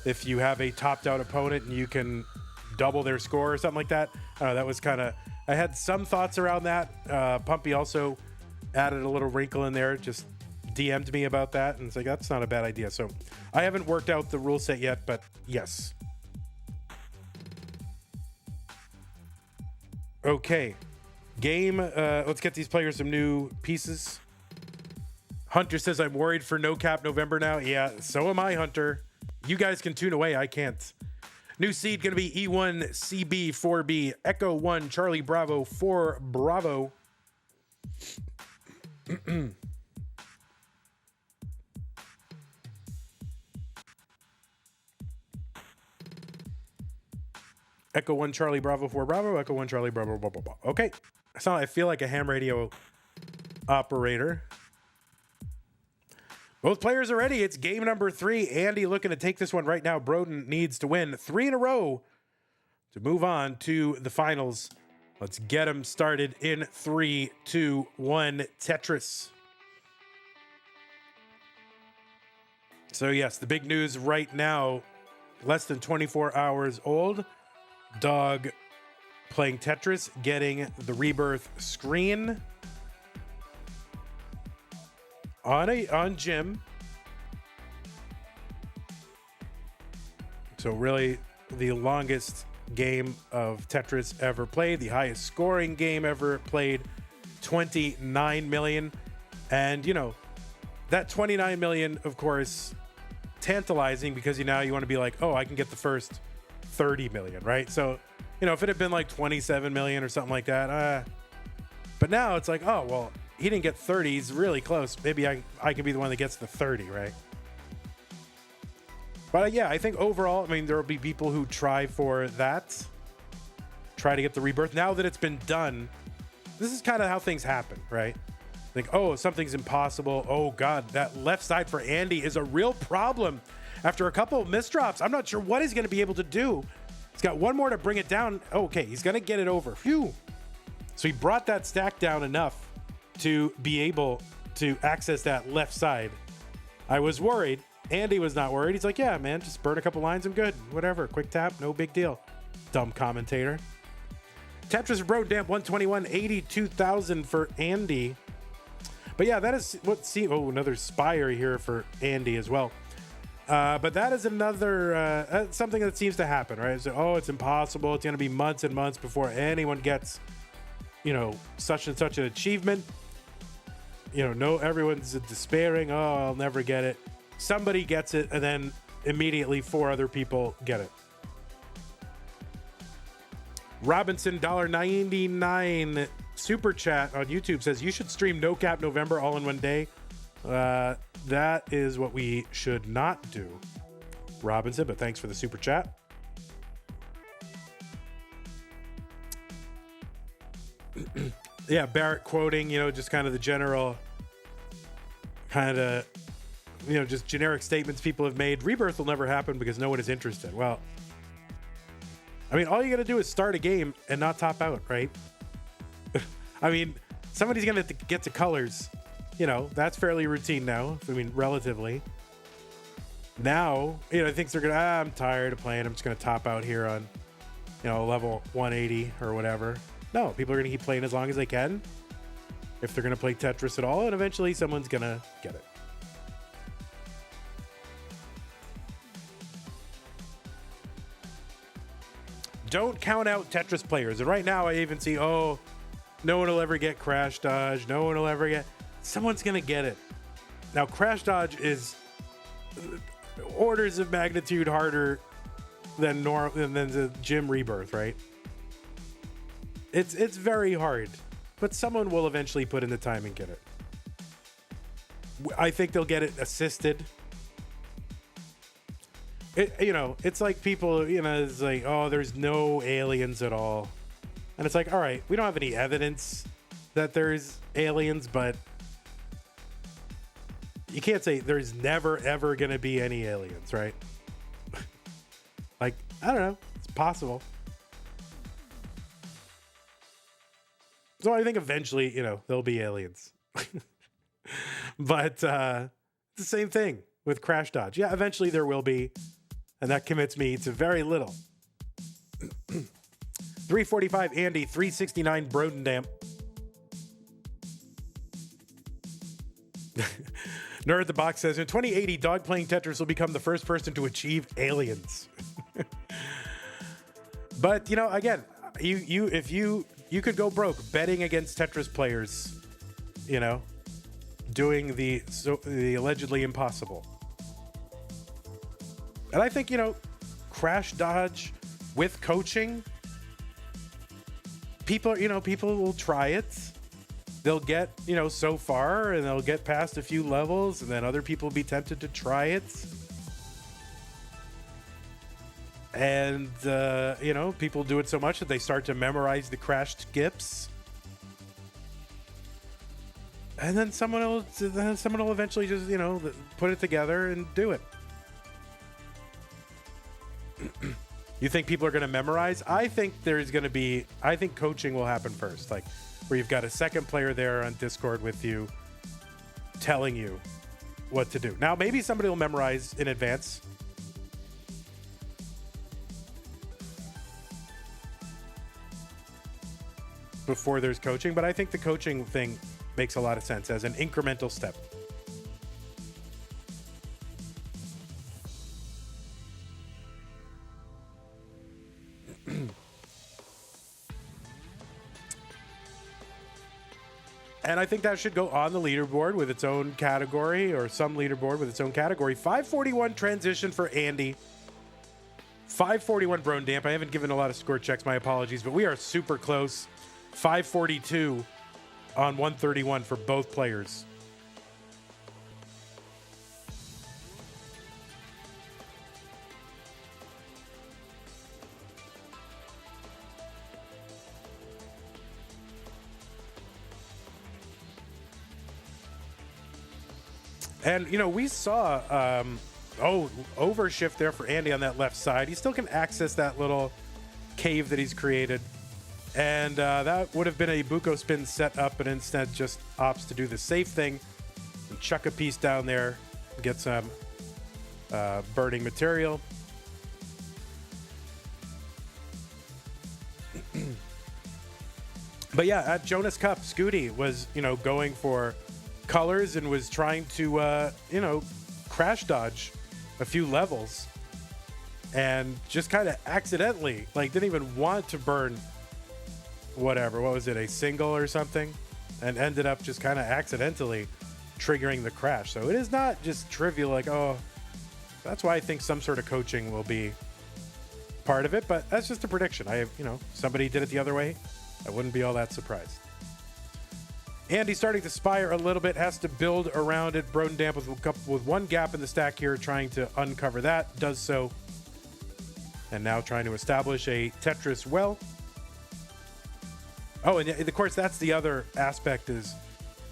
If you have a topped out opponent and you can double their score or something like that. That was kind of, I had some thoughts around that. Pumpy also added a little wrinkle in there, just DM'd me about that, and it's like, that's not a bad idea. So I haven't worked out the rule set yet, but yes. Okay, game. Let's get these players some new pieces. Hunter says, I'm worried for no cap November now. Yeah, so am I, Hunter. You guys can tune away, I can't. New seed gonna be E1 CB 4B Echo 1 Charlie Bravo 4 Bravo. Echo 1 Charlie Bravo 4 Bravo, Echo 1 Charlie Bravo, blah, blah, blah. Okay. I feel like a ham radio operator. Both players are ready. It's game number 3. Andy looking to take this one right now. Broden needs to win 3 in a row to move on to the finals Let's get them started in 3, 2, 1, Tetris. So yes, the big news right now, less than 24 hours old, dog playing Tetris, getting the rebirth screen on Jim. So really the longest game of Tetris ever played, the highest scoring game ever played, 29 million. And you know, that 29 million, of course, tantalizing because now you want to be like, oh, I can get the first 30 million, right? So, you know, if it had been like 27 million or something like that, but now it's like, oh, well, he didn't get 30, he's really close. Maybe I can be the one that gets the 30, right? But yeah, I think overall, I mean, there will be people who try for that, try to get the rebirth. Now that it's been done, this is kind of how things happen, right? Like, oh, something's impossible. Oh God, that left side for Andy is a real problem. After a couple of misdrops, I'm not sure what he's going to be able to do. He's got one more to bring it down. Oh, okay, he's going to get it over. Phew. So he brought that stack down enough to be able to access that left side. I was worried. Andy was not worried. He's like, yeah, man, just burn a couple lines. I'm good. Whatever. Quick tap. No big deal. Dumb commentator. Tetris Broden 121, 82,000 for Andy. But yeah, that is what another Spire here for Andy as well. But that is another something that seems to happen, right? So, oh, it's impossible. It's going to be months and months before anyone gets, you know, such and such an achievement. You know, no, everyone's despairing. Oh, I'll never get it. Somebody gets it, and then immediately 4 other people get it. Robinson $1.99 super chat on YouTube says you should stream No Cap November all in one day. That is what we should not do, Robinson, but thanks for the super chat. Yeah, Barrett quoting, you know, just kind of the general kind of, you know, just generic statements people have made. Rebirth will never happen because no one is interested. Well, I mean, all you got to do is start a game and not top out, right? I mean, somebody's going to get to colors. You know, that's fairly routine now. I mean, relatively. Now, you know, thinks they're going to, I'm tired of playing. I'm just going to top out here on, you know, level 180 or whatever. No, people are going to keep playing as long as they can. If they're going to play Tetris at all, and eventually someone's going to get it. Don't count out Tetris players. And right now I even see, oh, no one will ever get Crash Dodge. No one will ever get... Someone's going to get it. Now, Crash Dodge is orders of magnitude harder than the Gym Rebirth, right? It's very hard. But someone will eventually put in the time and get it. I think they'll get it assisted. You know, it's like people, you know, it's like, oh, there's no aliens at all. And it's like, all right, we don't have any evidence that there's aliens, but you can't say there's never, ever going to be any aliens, right? Like, I don't know. It's possible. So I think eventually, you know, there'll be aliens. But it's the same thing with Crash Dodge. Yeah, eventually there will be. And that commits me to very little. 345 Andy, 369 Broden Damp. Nerd the Box says, in 2080, dog playing Tetris will become the first person to achieve aliens. But, you know, again, if you could go broke betting against Tetris players, you know, doing the allegedly impossible. And I think, you know, Crash Dodge with coaching, people will try it. They'll get, you know, so far and they'll get past a few levels and then other people will be tempted to try it. And, you know, people do it so much that they start to memorize the crashed skips. And then someone will eventually just, you know, put it together and do it. You think people are going to memorize? I think I think coaching will happen first, like where you've got a second player there on Discord with you telling you what to do. Now, maybe somebody will memorize in advance. Before there's coaching, but I think the coaching thing makes a lot of sense as an incremental step. And I think that should go on the leaderboard with its own category, or some leaderboard with its own category. 541 transition for Andy. 541 Broden Damp. I haven't given a lot of score checks, my apologies, but we are super close. 542 on 131 for both players. And, you know, we saw, overshift there for Andy on that left side. He still can access that little cave that he's created. And that would have been a Buko spin set up, but instead just opts to do the safe thing and chuck a piece down there, get some burning material. But yeah, at Jonas Cup, Scooty was, you know, going for colors and was trying to, crash dodge a few levels and just kind of accidentally, like, didn't even want to burn whatever. What was it, a single or something? And ended up just kind of accidentally triggering the crash. So it is not just trivial, like, oh, that's why I think some sort of coaching will be part of it. But that's just a prediction. Somebody did it the other way. I wouldn't be all that surprised. Andy's starting to spire a little bit, has to build around it. Broden Damp with one gap in the stack here, trying to uncover that. Does so. And now trying to establish a Tetris well. Oh, and of course, that's the other aspect is,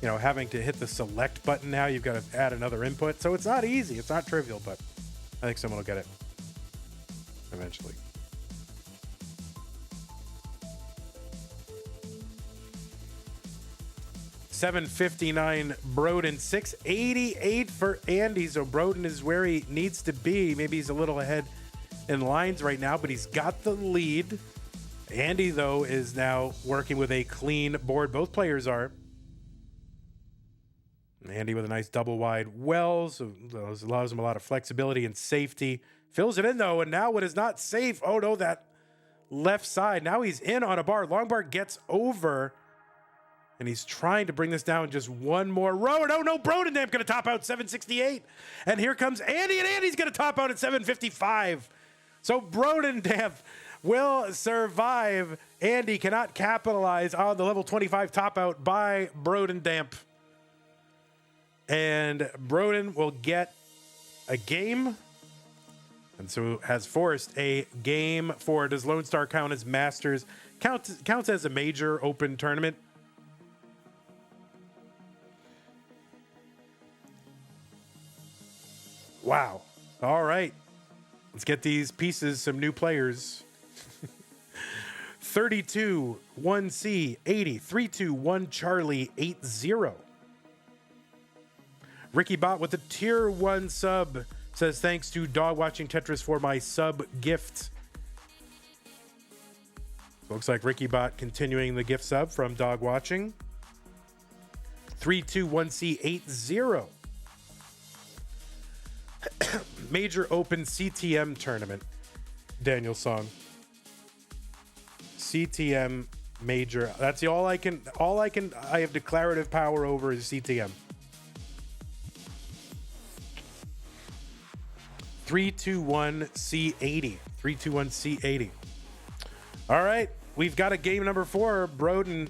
having to hit the select button now. You've got to add another input. So it's not easy. It's not trivial, but I think someone will get it eventually. $759 Broden, $688 for Andy. So Broden is where he needs to be. Maybe he's a little ahead in lines right now, but he's got the lead. Andy, though, is now working with a clean board. Both players are. Andy with a nice double wide well, so those allows him a lot of flexibility and safety. Fills it in, though, and now what is not safe? Oh, no, that left side. Now he's in on a bar. Long bar gets over. And he's trying to bring this down just one more row. No, Broden Damp going to top out 768. And here comes Andy, and Andy's going to top out at 755. So Broden Damp will survive. Andy cannot capitalize on the level 25 top out by Broden Damp. And Broden will get a game. And so has forced a game 4. Does Lone Star count as Masters? Counts as a major open tournament. Wow. All right. Let's get these pieces some new players. 32, 1C, 80, 3-2, 1 Charlie, 8-0. Ricky Bot with a tier 1 sub says, thanks to Dog Watching Tetris for my sub gift. Looks like Ricky Bot continuing the gift sub from Dog Watching. 3-2, 1C, 8-0. Major Open CTM tournament. Daniel Song. CTM major. That's all I have declarative power over is CTM. 321 C80. 321 C80. All right. We've got a game number 4. Broden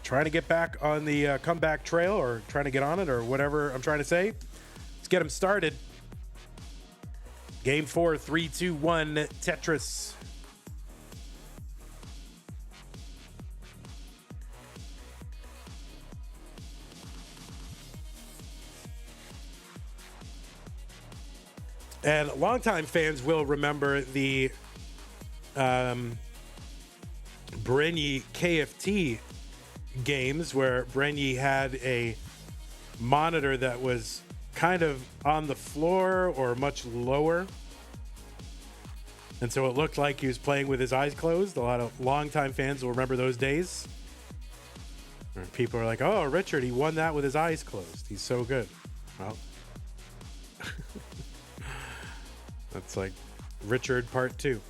trying to get back on the comeback trail, or trying to get on it, or whatever I'm trying to say. Get him started. Game 4, 3-2-1 Tetris. And longtime fans will remember the Brenny KFT games where Brenny had a monitor that was kind of on the floor or much lower. And so it looked like he was playing with his eyes closed. A lot of longtime fans will remember those days. Where people are like, oh, Richard, he won that with his eyes closed. He's so good. Well, that's like Richard Part 2.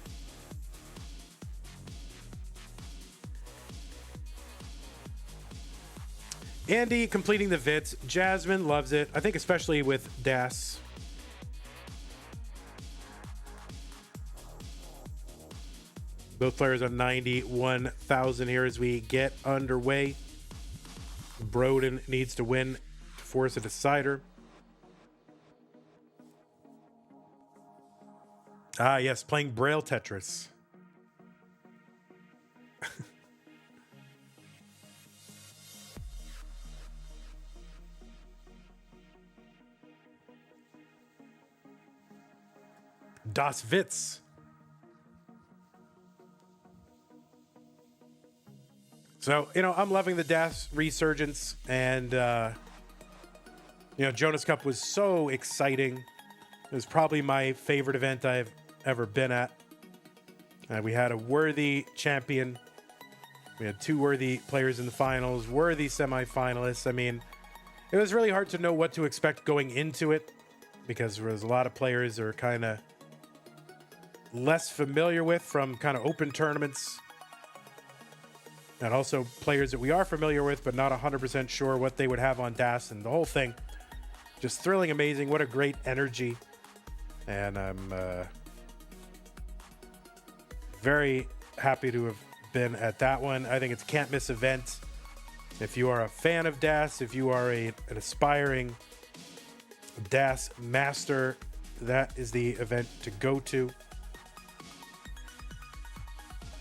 Andy completing the Vits. Jasmine loves it. I think especially with Das. Both players on 91,000 here as we get underway. Broden needs to win to force a decider. Ah, yes, playing Braille Tetris. Das Witz. So, I'm loving the Das resurgence, and, Jonas Cup was so exciting. It was probably my favorite event I've ever been at. We had a worthy champion. We had 2 worthy players in the finals, worthy semifinalists. I mean, it was really hard to know what to expect going into it because there was a lot of players that are kind of less familiar with from kind of open tournaments. And also players that we are familiar with, but not 100% sure what they would have on DAS. And the whole thing, just thrilling, amazing. What a great energy. And I'm very happy to have been at that one. I think it's a can't miss event. If you are a fan of DAS, if you are an aspiring DAS master, that is the event to go to.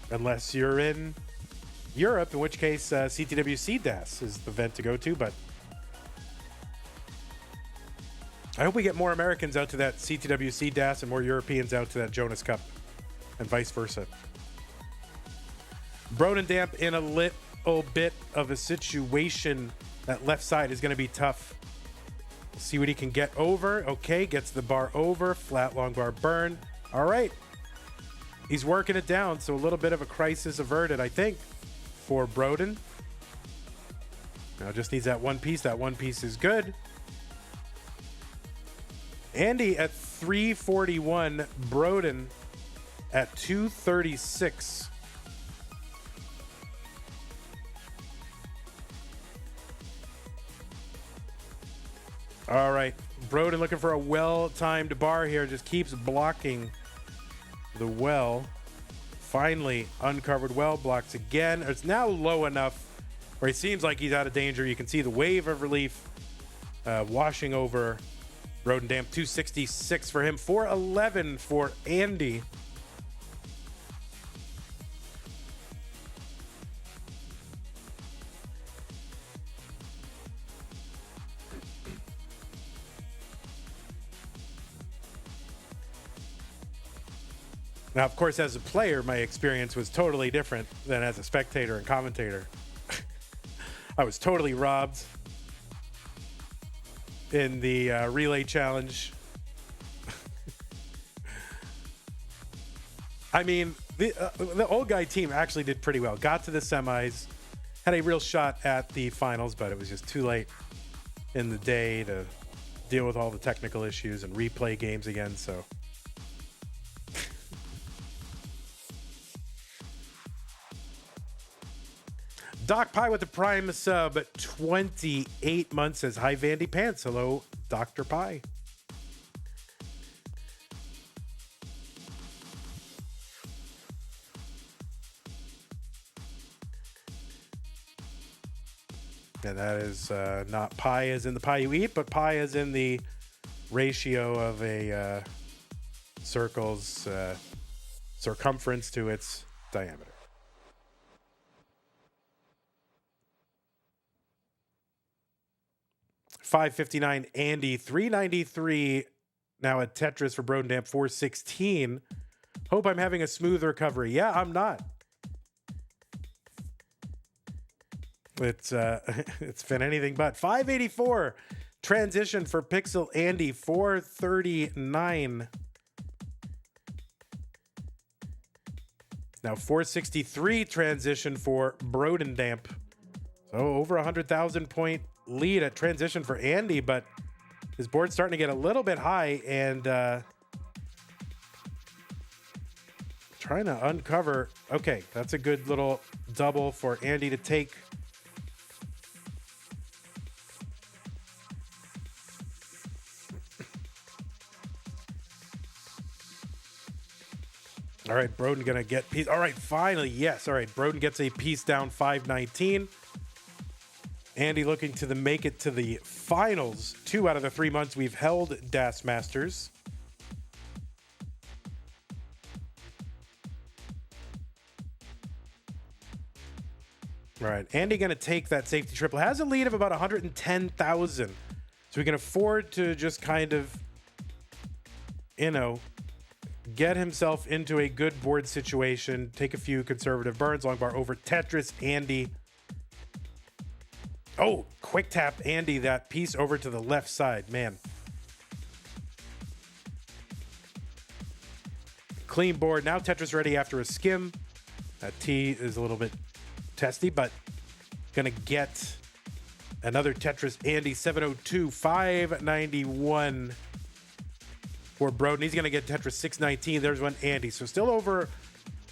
Unless you're in Europe, in which case CTWC DAS is the event to go to. But I hope we get more Americans out to that CTWC DAS and more Europeans out to that Jonas Cup and vice versa. Broden Damp in a little bit of a situation. That left side is going to be tough. See what he can get over. Okay, gets the bar over. Flat long bar burn. All right. He's working it down, so a little bit of a crisis averted, I think, for Broden. Now just needs that one piece. That one piece is good. Andy at 341. Broden at 236. All right. Broden looking for a well-timed bar here. Just keeps blocking the well. Finally uncovered well, blocks again. It's now low enough where it seems like he's out of danger. You can see the wave of relief washing over Broden Damp. 266 for him, 411 for Andy. Now, of course, as a player, my experience was totally different than as a spectator and commentator. I was totally robbed in the relay challenge. I mean, the old guy team actually did pretty well. Got to the semis, had a real shot at the finals, but it was just too late in the day to deal with all the technical issues and replay games again, so... Doc Pie with the Prime sub, 28 months, says, hi, Vandy Pants. Hello, Dr. Pie. And that is not pi as in the pie you eat, but pi as in the ratio of a circle's circumference to its diameter. $559 Andy, $393 now at Tetris for Broden Damp 416. Hope I'm having a smooth recovery. Yeah, I'm not. It's it's been anything but. 584 transition for Pixel Andy 439. Now 463 transition for Broden Damp. So over 100,000 point lead at transition for Andy, but his board's starting to get a little bit high and trying to uncover. Okay, that's a good little double for Andy to take. All right, Broden gonna get piece. All right, finally, yes. All right, Broden gets a piece down 519. Andy looking to make it to the finals. 2 out of the 3 months we've held Das Masters. All right, Andy gonna take that safety triple. Has a lead of about 110,000. So we can afford to just kind of, you know, get himself into a good board situation, take a few conservative burns, long bar over Tetris, Andy. Oh, quick tap Andy, that piece over to the left side, man. Clean board, now Tetris ready after a skim. That T is a little bit testy, but gonna get another Tetris Andy 702, 591. For Broden. He's going to get Tetris 619. There's one Andy. So still over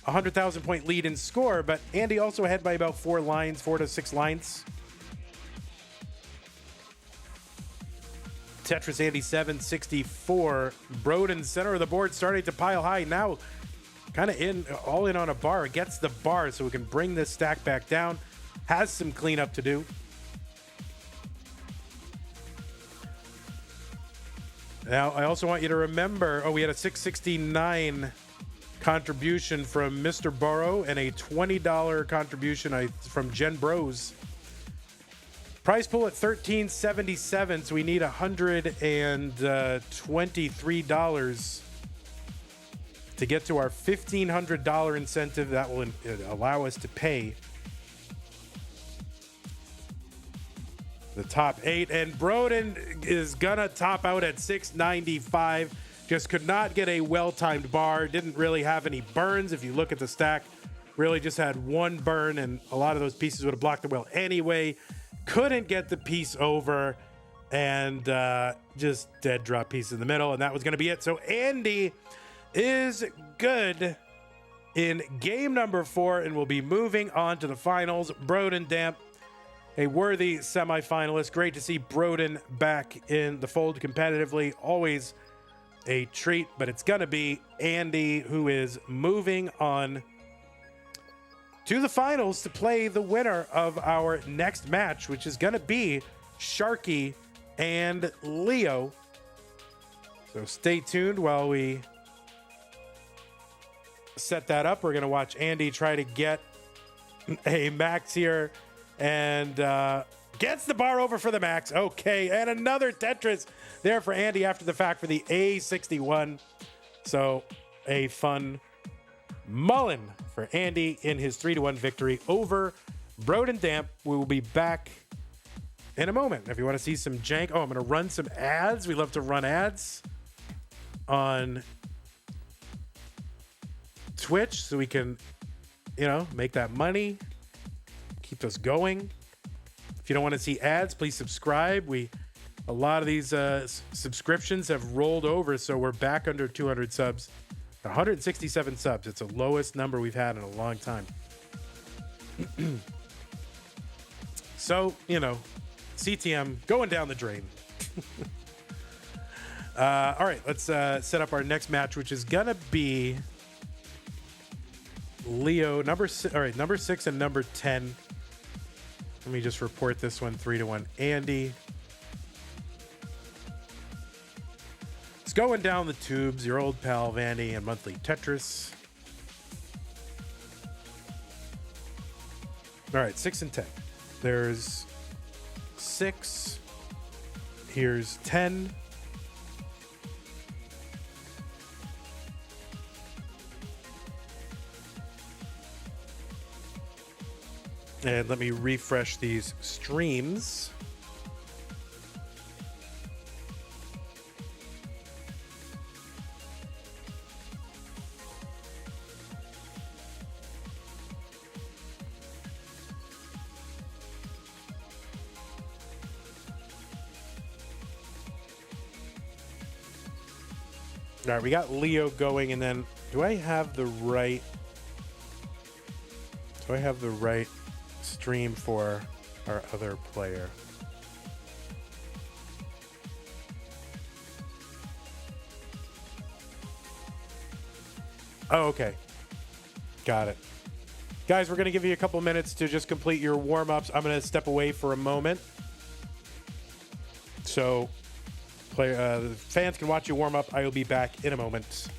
100,000 point lead in score, but Andy also ahead by about 4 lines, 4 to 6 lines. Tetris Andy 764. Broden center of the board starting to pile high. Now kind of all in on a bar. Gets the bar so we can bring this stack back down. Has some cleanup to do. Now, I also want you to remember, we had a 669 contribution from Mr. Burrow and a $20 contribution from Jen Bros. Prize pool at $13.77, so we need $123 to get to our $1,500 incentive. That will allow us to pay the top 8, and Broden is gonna top out at 695. Just could not get a well-timed bar. Didn't really have any burns. If you look at the stack, really just had 1 burn, and a lot of those pieces would have blocked the well anyway. Couldn't get the piece over, and just dead drop piece in the middle, and that was gonna be it. So Andy is good in game number 4, and will be moving on to the finals. Broden Damp, a worthy semifinalist. Great to see Broden back in the fold competitively. Always a treat, but it's going to be Andy who is moving on to the finals to play the winner of our next match, which is going to be Sharky and LIO. So stay tuned while we set that up. We're going to watch Andy try to get a max here. And gets the bar over for the max. Okay, and another Tetris there for Andy after the fact for the A61. So a fun mullen for Andy in his 3-1 victory over Broden Damp. We will be back in a moment. If you want to see some jank, I'm going to run some ads. We love to run ads on Twitch so we can, make that money. Keep us going. If you don't want to see ads, please subscribe. A lot of these subscriptions have rolled over, so we're back under 200 subs. 167 subs. It's the lowest number we've had in a long time. So, CTM going down the drain. All right, let's set up our next match, which is gonna be LIO number 6 and number 10. Let me just report this one 3-1 Andy. It's going down the tubes, your old pal Vandy and monthly Tetris. All right, 6 and 10. There's 6. Here's 10. And let me refresh these streams. All right, we got LIO going, and then do I have the right stream for our other player? Oh, okay. Got it. Guys, we're going to give you a couple minutes to just complete your warm-ups. I'm going to step away for a moment. So fans can watch you warm up. I will be back in a moment.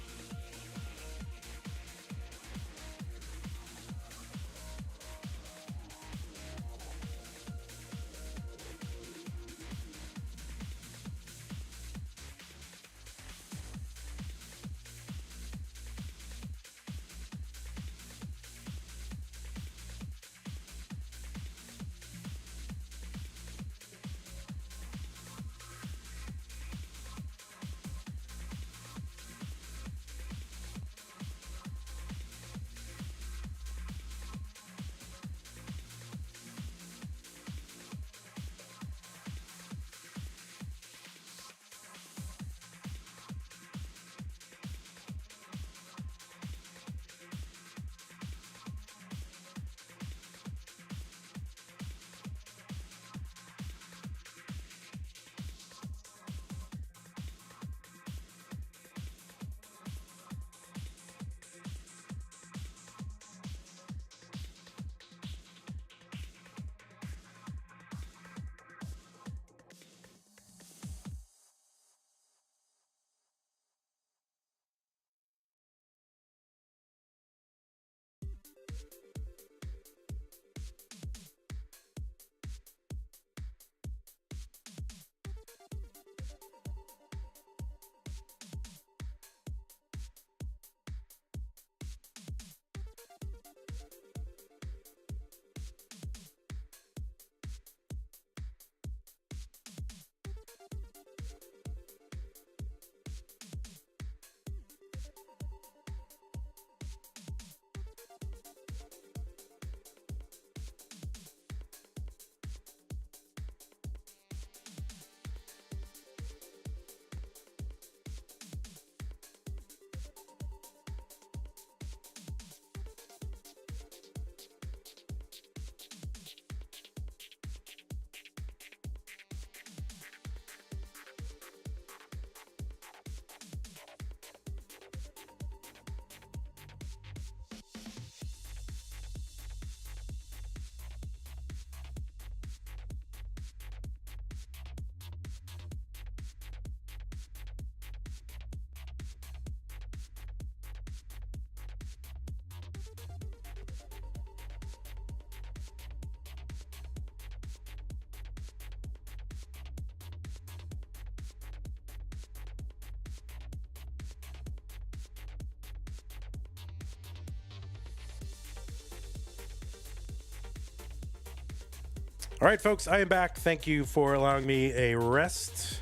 All right, folks, I am back. Thank you for allowing me a rest.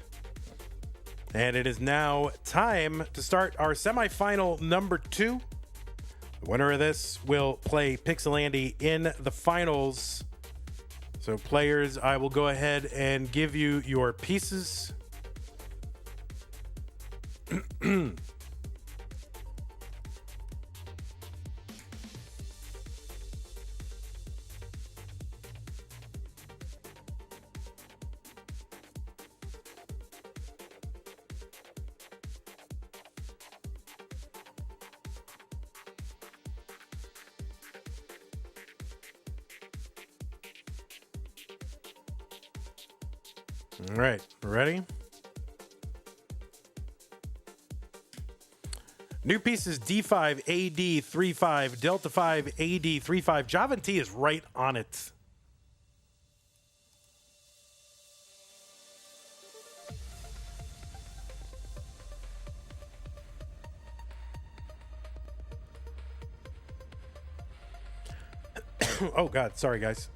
And it is now time to start our semifinal number 2. The winner of this will play Pixelandy in the finals. So players, I will go ahead and give you your pieces. All right, ready? New pieces D5, AD, 3-5, Delta 5, AD, 3-5. Java T is right on it. Oh, God. Sorry, guys.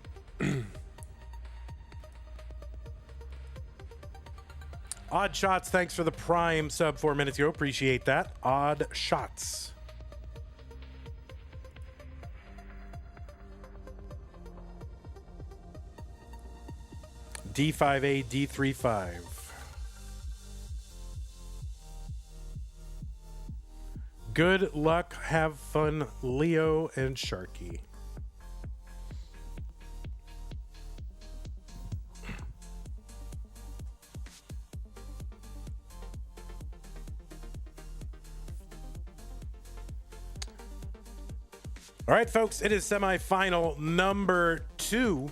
Odd Shots, thanks for the Prime sub 4 minutes ago. Appreciate that. Odd Shots. D5A, D35. Good luck, have fun, Leo and Sharky. All right, folks, it is semifinal number 2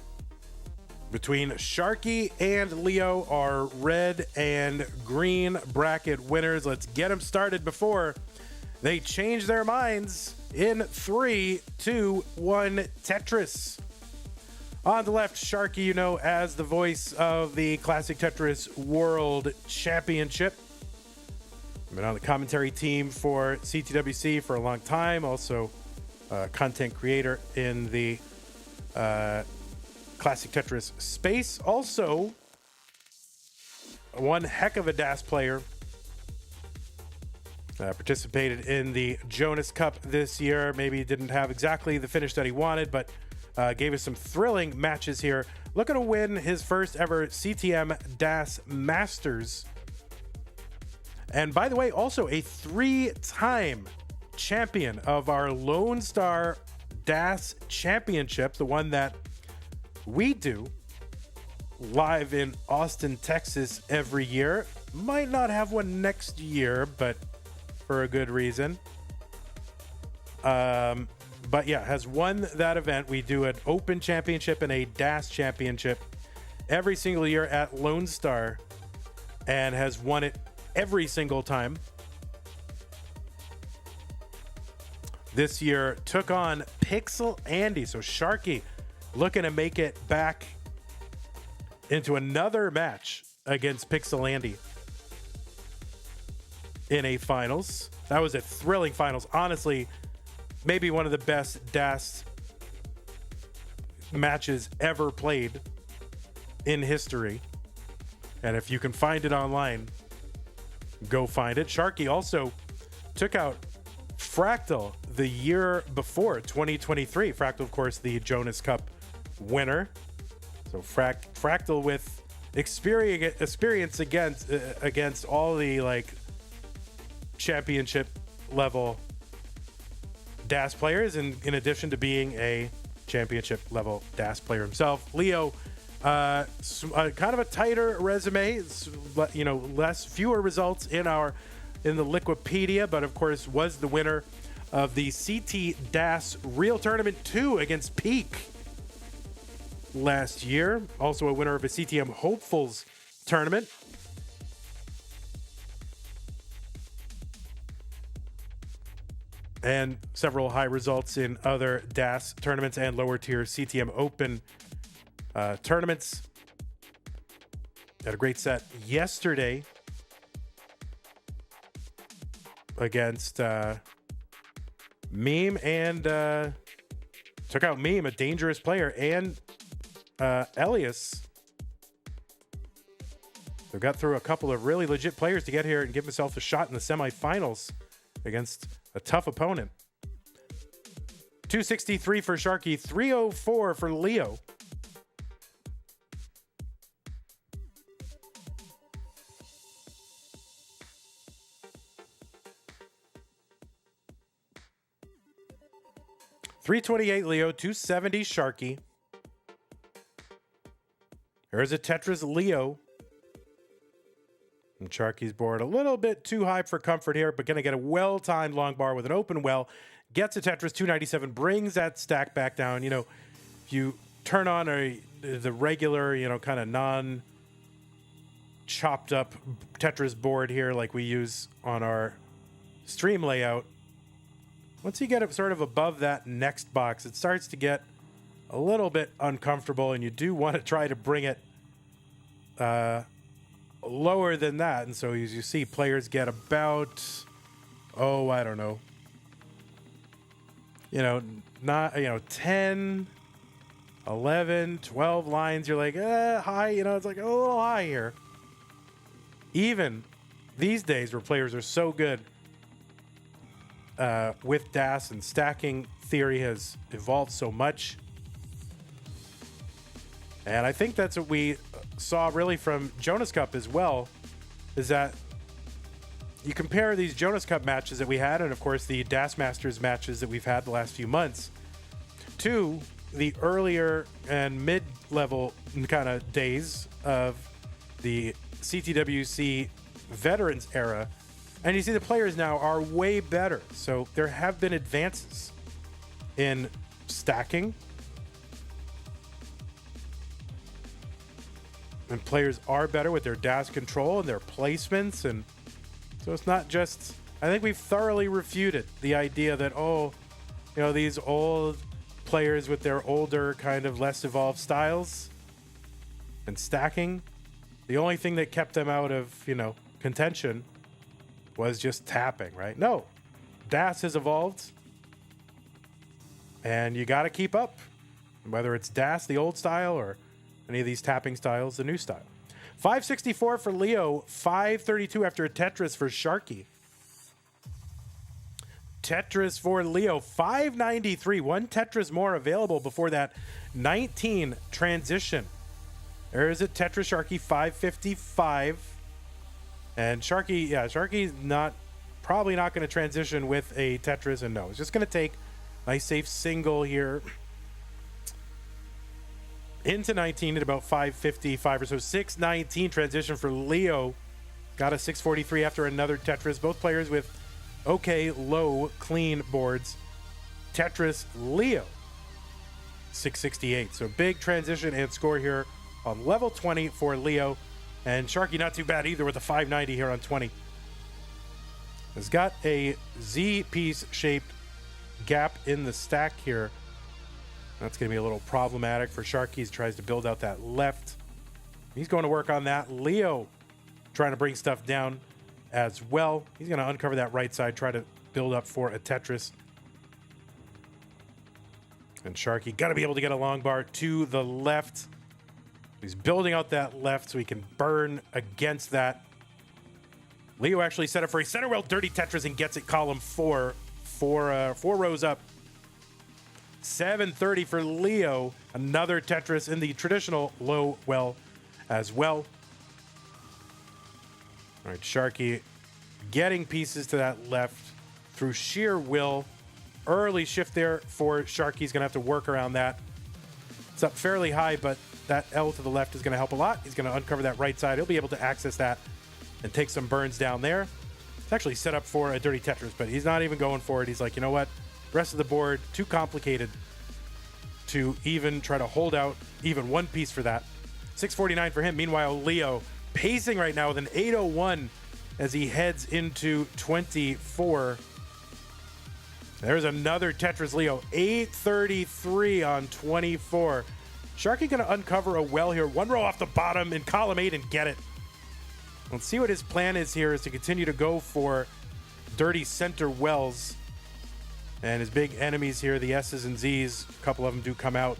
between Sharky and Leo, our red and green bracket winners. Let's get them started before they change their minds in 3, 2, 1, Tetris. On the left, Sharky, you know, as the voice of the Classic Tetris World Championship. I've been on the commentary team for CTWC for a long time, also content creator in the Classic Tetris space. Also, one heck of a DAS player. Participated in the Jonas Cup this year. Maybe didn't have exactly the finish that he wanted, but gave us some thrilling matches here. Looking to win his first ever CTM DAS Masters. And by the way, also a 3-time champion of our Lone Star DAS Championship, the one that we do live in Austin, Texas every year. Might not have one next year, but for a good reason. But yeah, has won that event. We do an Open Championship and a DAS Championship every single year at Lone Star and has won it every single time. This year took on Pixel Andy. So Sharky looking to make it back into another match against Pixel Andy in a finals. That was a thrilling finals. Honestly, maybe one of the best DAS matches ever played in history. And if you can find it online, go find it. Sharky also took out Fractal the year before, 2023. Fractal, of course, the Jonas Cup winner. So Fractal with experience against all the like championship level DAS players, and in addition to being a championship level DAS player himself. Leo, kind of a tighter resume, you know, fewer results in the Liquipedia, but of course was the winner of the CT DAS Real Tournament 2 against Peak last year. Also a winner of a CTM Hopefuls tournament. And several high results in other DAS tournaments and lower tier CTM Open tournaments. Had a great set yesterday against Meme, and took out Meme, a dangerous player, and Elias. So got through a couple of really legit players to get here and give himself a shot in the semifinals against a tough opponent. 263 for Sharky, 304 for Leo. $328 Leo, 270 Sharky. Here's a Tetris Leo. And Sharky's board a little bit too high for comfort here, but gonna get a well-timed long bar with an open well. Gets a Tetris 297, brings that stack back down. You know, if you turn on the regular, you know, kind of non-chopped up Tetris board here like we use on our stream layout, once you get it sort of above that next box, it starts to get a little bit uncomfortable, and you do want to try to bring it lower than that. And so as you see, players get about, I don't know, 10, 11, 12 lines. You're like, high, you know, it's like a little high here. Even these days where players are so good with DAS and stacking theory has evolved so much. And I think that's what we saw really from Jonas Cup as well, is that you compare these Jonas Cup matches that we had, and of course the DAS Masters matches that we've had the last few months, to the earlier and mid-level kind of days of the CTWC Veterans era, and you see the players now are way better. So there have been advances in stacking, and players are better with their DAS control and their placements. And so it's not just, I think we've thoroughly refuted the idea that, oh, you know, these old players with their older kind of less evolved styles and stacking, the only thing that kept them out of, you know, contention was just tapping, right? No, DAS has evolved, and you got to keep up, whether it's DAS, the old style, or any of these tapping styles, the new style. 564 for LIO, 532 after a Tetris for Sharky. Tetris for LIO, 593. One Tetris more available before that 19 transition. There is a Tetris Sharky, 555. And Sharky, yeah, Sharky's probably not going to transition with a Tetris, and no, it's just going to take a nice safe single here into 19 at about 555 or so. 619 transition for LIO. Got a 643 after another Tetris. Both players with okay, low, clean boards. Tetris, LIO, 668. So big transition and score here on level 20 for LIO. And Sharky not too bad either with a 590 here on 20. Has got a Z-piece shaped gap in the stack here. That's going to be a little problematic for Sharky. He tries to build out that left. He's going to work on that. LIO trying to bring stuff down as well. He's going to uncover that right side, try to build up for a Tetris. And Sharky got to be able to get a long bar to the left. He's building out that left so he can burn against that. LIO actually set up for a center well dirty Tetris and gets it column 4, four rows up. 730 for LIO. Another Tetris in the traditional low well as well. All right, Sharky getting pieces to that left through sheer will. Early shift there for Sharky. He's going to have to work around that. It's up fairly high, but that L to the left is going to help a lot. He's going to uncover that right side. He'll be able to access that and take some burns down there. It's actually set up for a dirty Tetris, but he's not even going for it. He's like, you know what? The rest of the board, too complicated to even try to hold out even one piece for that. 649 for him. Meanwhile, LIO pacing right now with an 801 as he heads into 24. There's another Tetris LIO. 833 on 24. Sharky going to uncover a well here. One row off the bottom in column 8 and get it. Let's see what his plan is here, is to continue to go for dirty center wells. And his big enemies here, the S's and Z's, a couple of them do come out.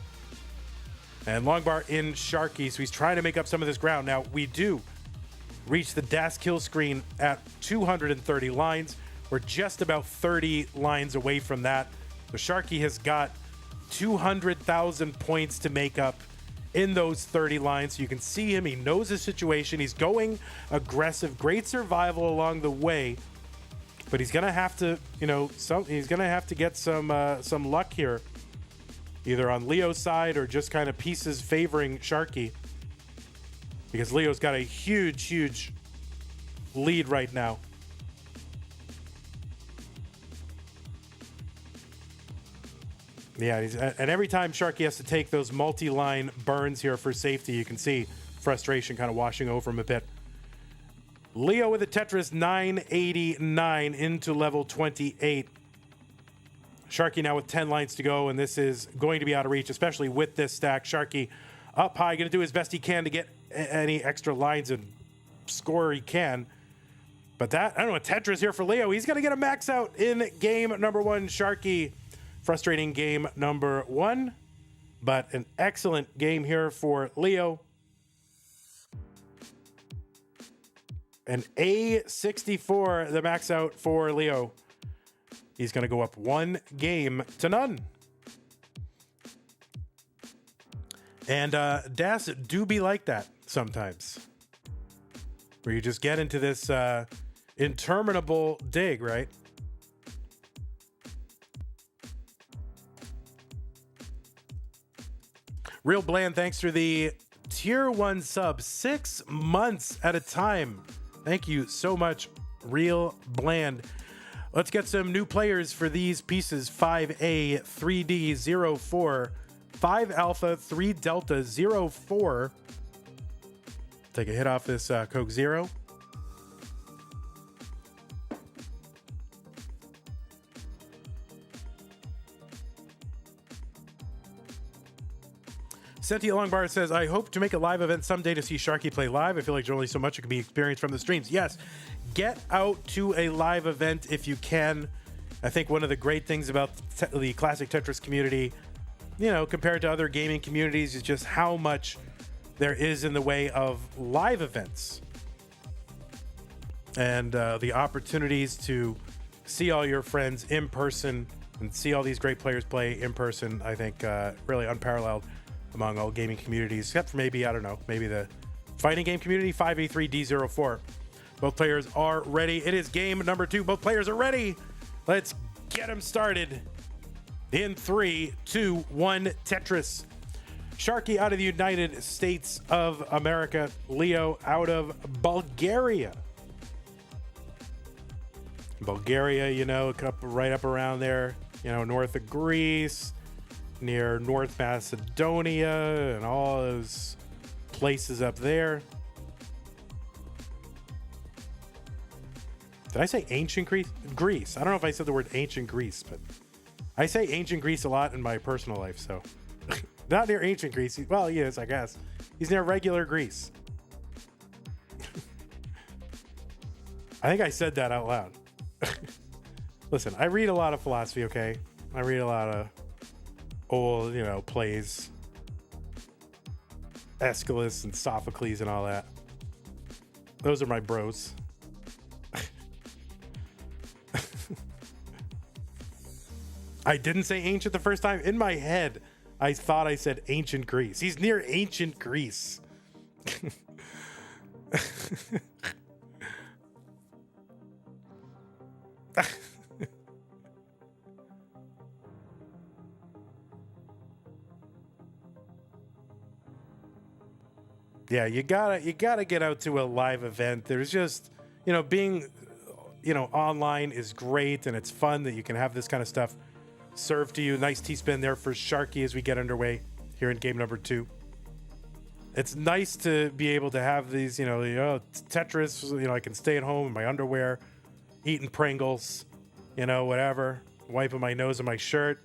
And long bar in Sharky, so he's trying to make up some of this ground. Now, we do reach the DAS kill screen at 230 lines. We're just about 30 lines away from that. So Sharky has got 200,000 points to make up in those 30 lines. So you can see him. He knows his situation. He's going aggressive. Great survival along the way. But he's gonna have to, you know, he's gonna have to get some luck here, either on LIO's side or just kind of pieces favoring Sharky, because LIO's got a huge lead right now. Yeah, and every time Sharky has to take those multi-line burns here for safety, you can see frustration kind of washing over him a bit. LIO with a Tetris, 989 into level 28. Sharky now with 10 lines to go, and this is going to be out of reach, especially with this stack. Sharky up high, going to do his best he can to get any extra lines and score he can. But that, I don't know, a Tetris here for LIO. He's going to get a max out in game number 1. Sharky, frustrating game number 1. But an excellent game here for LIO. An A64, the max out for LIO. He's going to go up 1-0. And DAS do be like that sometimes, where you just get into this interminable dig, right? Real Bland, thanks for the tier 1 sub, 6 months at a time. Thank you so much, Real Bland. Let's get some new players for these pieces. 5A, 3D, 04, 5 Alpha, 3 Delta, 04. Take a hit off this Coke Zero. Senti Longbar says, I hope to make a live event someday to see Sharky play live. I feel like there's only so much it can be experienced from the streams. Yes, get out to a live event if you can. I think one of the great things about the classic Tetris community, you know, compared to other gaming communities, is just how much there is in the way of live events. And the opportunities to see all your friends in person and see all these great players play in person, I think really unparalleled among all gaming communities, except for maybe, I don't know, maybe the fighting game community. 5A3D04. Both players are ready. It is game number 2. Both players are ready. Let's get them started. In 3, 2, 1, Tetris. Sharky out of the United States of America. LIO out of Bulgaria. Bulgaria, you know, right up around there, you know, north of Greece, near North Macedonia, and all those places up there. Did I say ancient Greece? I don't know if I said the word ancient Greece, but I say ancient Greece a lot in my personal life, so. Not near ancient Greece. Well, he is, I guess. He's near regular Greece. I think I said that out loud. Listen, I read a lot of philosophy, okay? I read a lot of old, you know, plays. Aeschylus and Sophocles and all that. Those are my bros. I didn't say ancient the first time. In my head, I thought I said ancient Greece. He's near ancient Greece. Yeah, you gotta get out to a live event. There's just, you know, being, you know, online is great and it's fun that you can have this kind of stuff served to you. Nice T-spin there for Sharky as we get underway here in game number 2. It's nice to be able to have these, you know, Tetris, you know, I can stay at home in my underwear, eating Pringles, you know, whatever, wiping my nose on my shirt.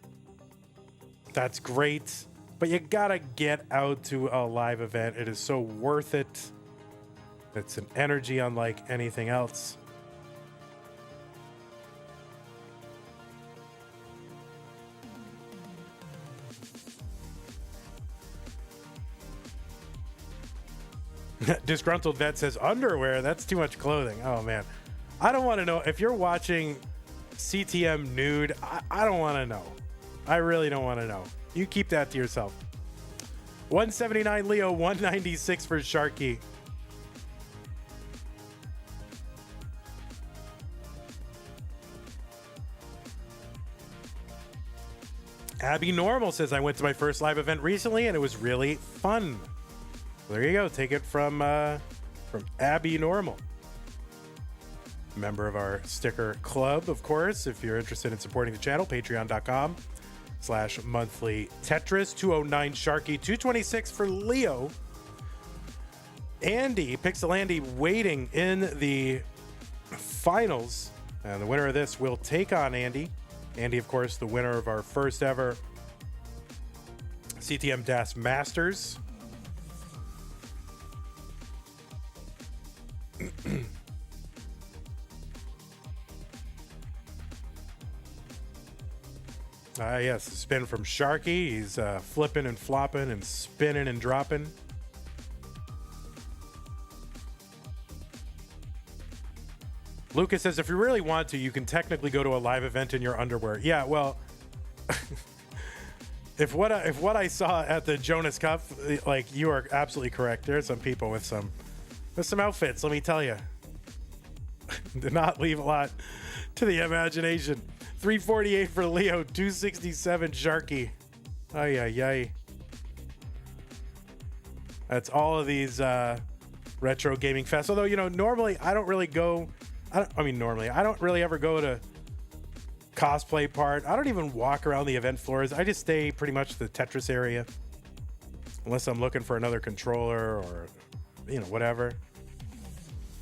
That's great. But you gotta get out to a live event. It is so worth it. It's an energy unlike anything else. Disgruntled Vet says, underwear? That's too much clothing. Oh, man. I don't want to know. If you're watching CTM nude, I don't want to know. I really don't want to know. You keep that to yourself. 179 LIO, 196 for Sharky. Abby Normal says, I went to my first live event recently and it was really fun. There you go. Take it from Abby Normal. Member of our sticker club, of course. If you're interested in supporting the channel, patreon.com/monthly Tetris. 209 Sharky, 226 for LIO. Andy, Pixel Andy, waiting in the finals. And the winner of this will take on Andy. Andy, of course, the winner of our first ever CTM DAS Masters. Yes, spin from Sharky. He's flipping and flopping and spinning and dropping. Lucas says, if you really want to, you can technically go to a live event in your underwear. Yeah, well, if what I saw at the Jonas Cup, like, you are absolutely correct. There's some people with some outfits, let me tell you. Did not leave a lot to the imagination. 348 for Leo, 267 Sharky. Ay, ay, ay. That's all of these retro gaming fests. Although, you know, normally I don't really go... I don't really ever go to cosplay part. I don't even walk around the event floors. I just stay pretty much the Tetris area. Unless I'm looking for another controller or, you know, whatever.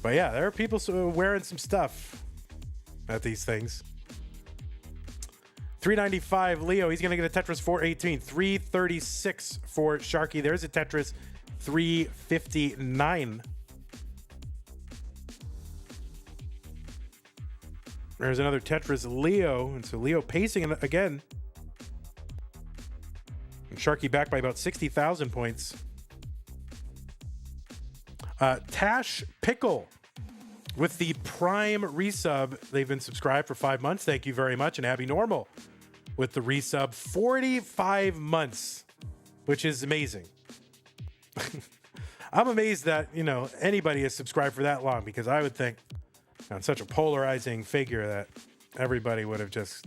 But yeah, there are people wearing some stuff at these things. 395 Leo, he's going to get a Tetris 418. 336 for Sharky. There's a Tetris 359. There's another Tetris Leo. And so Leo pacing again. And Sharky back by about 60,000 points. Tash Pickle with the Prime resub. They've been subscribed for 5 months. Thank you very much. And Abby Normal with the resub. 45 months, which is amazing. I'm amazed that, you know, anybody is subscribed for that long, because I would think on such a polarizing figure that everybody would have just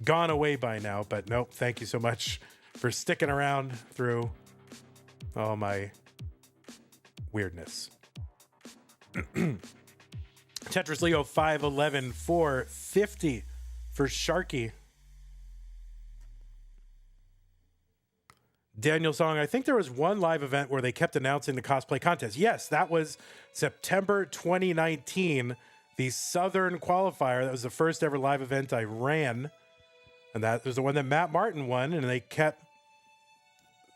gone away by now. But nope, thank you so much for sticking around through all my weirdness. Tetris Leo 511 450 for Sharky. Daniel Song, I think there was one live event where they kept announcing the cosplay contest. Yes, that was September 2019, the Southern Qualifier. That was the first ever live event I ran. And that was the one that Matt Martin won. And they kept,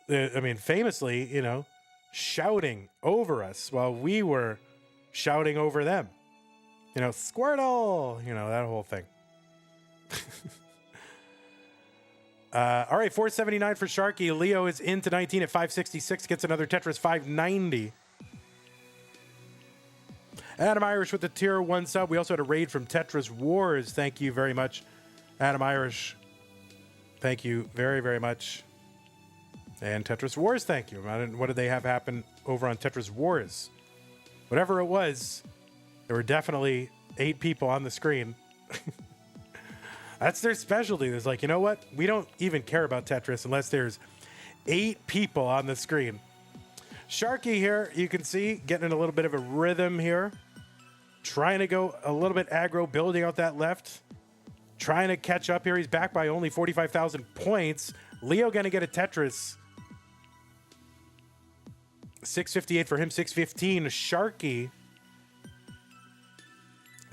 famously, you know, shouting over us while we were shouting over them. You know, Squirtle, you know, that whole thing. All right, 479 for Sharky. Leo is into 19 at 566, gets another Tetris 590. Adam Irish with the tier 1 sub. We also had a raid from Tetris Wars. Thank you very much, Adam Irish. Thank you very, very much. And Tetris Wars, thank you. What did they have happen over on Tetris Wars? Whatever it was, there were definitely 8 people on the screen. That's their specialty. There's like, you know what? We don't even care about Tetris unless there's 8 people on the screen. Sharky here, you can see, getting in a little bit of a rhythm here. Trying to go a little bit aggro, building out that left. Trying to catch up here. He's back by only 45,000 points. Leo going to get a Tetris. 658 for him, 615. Sharky.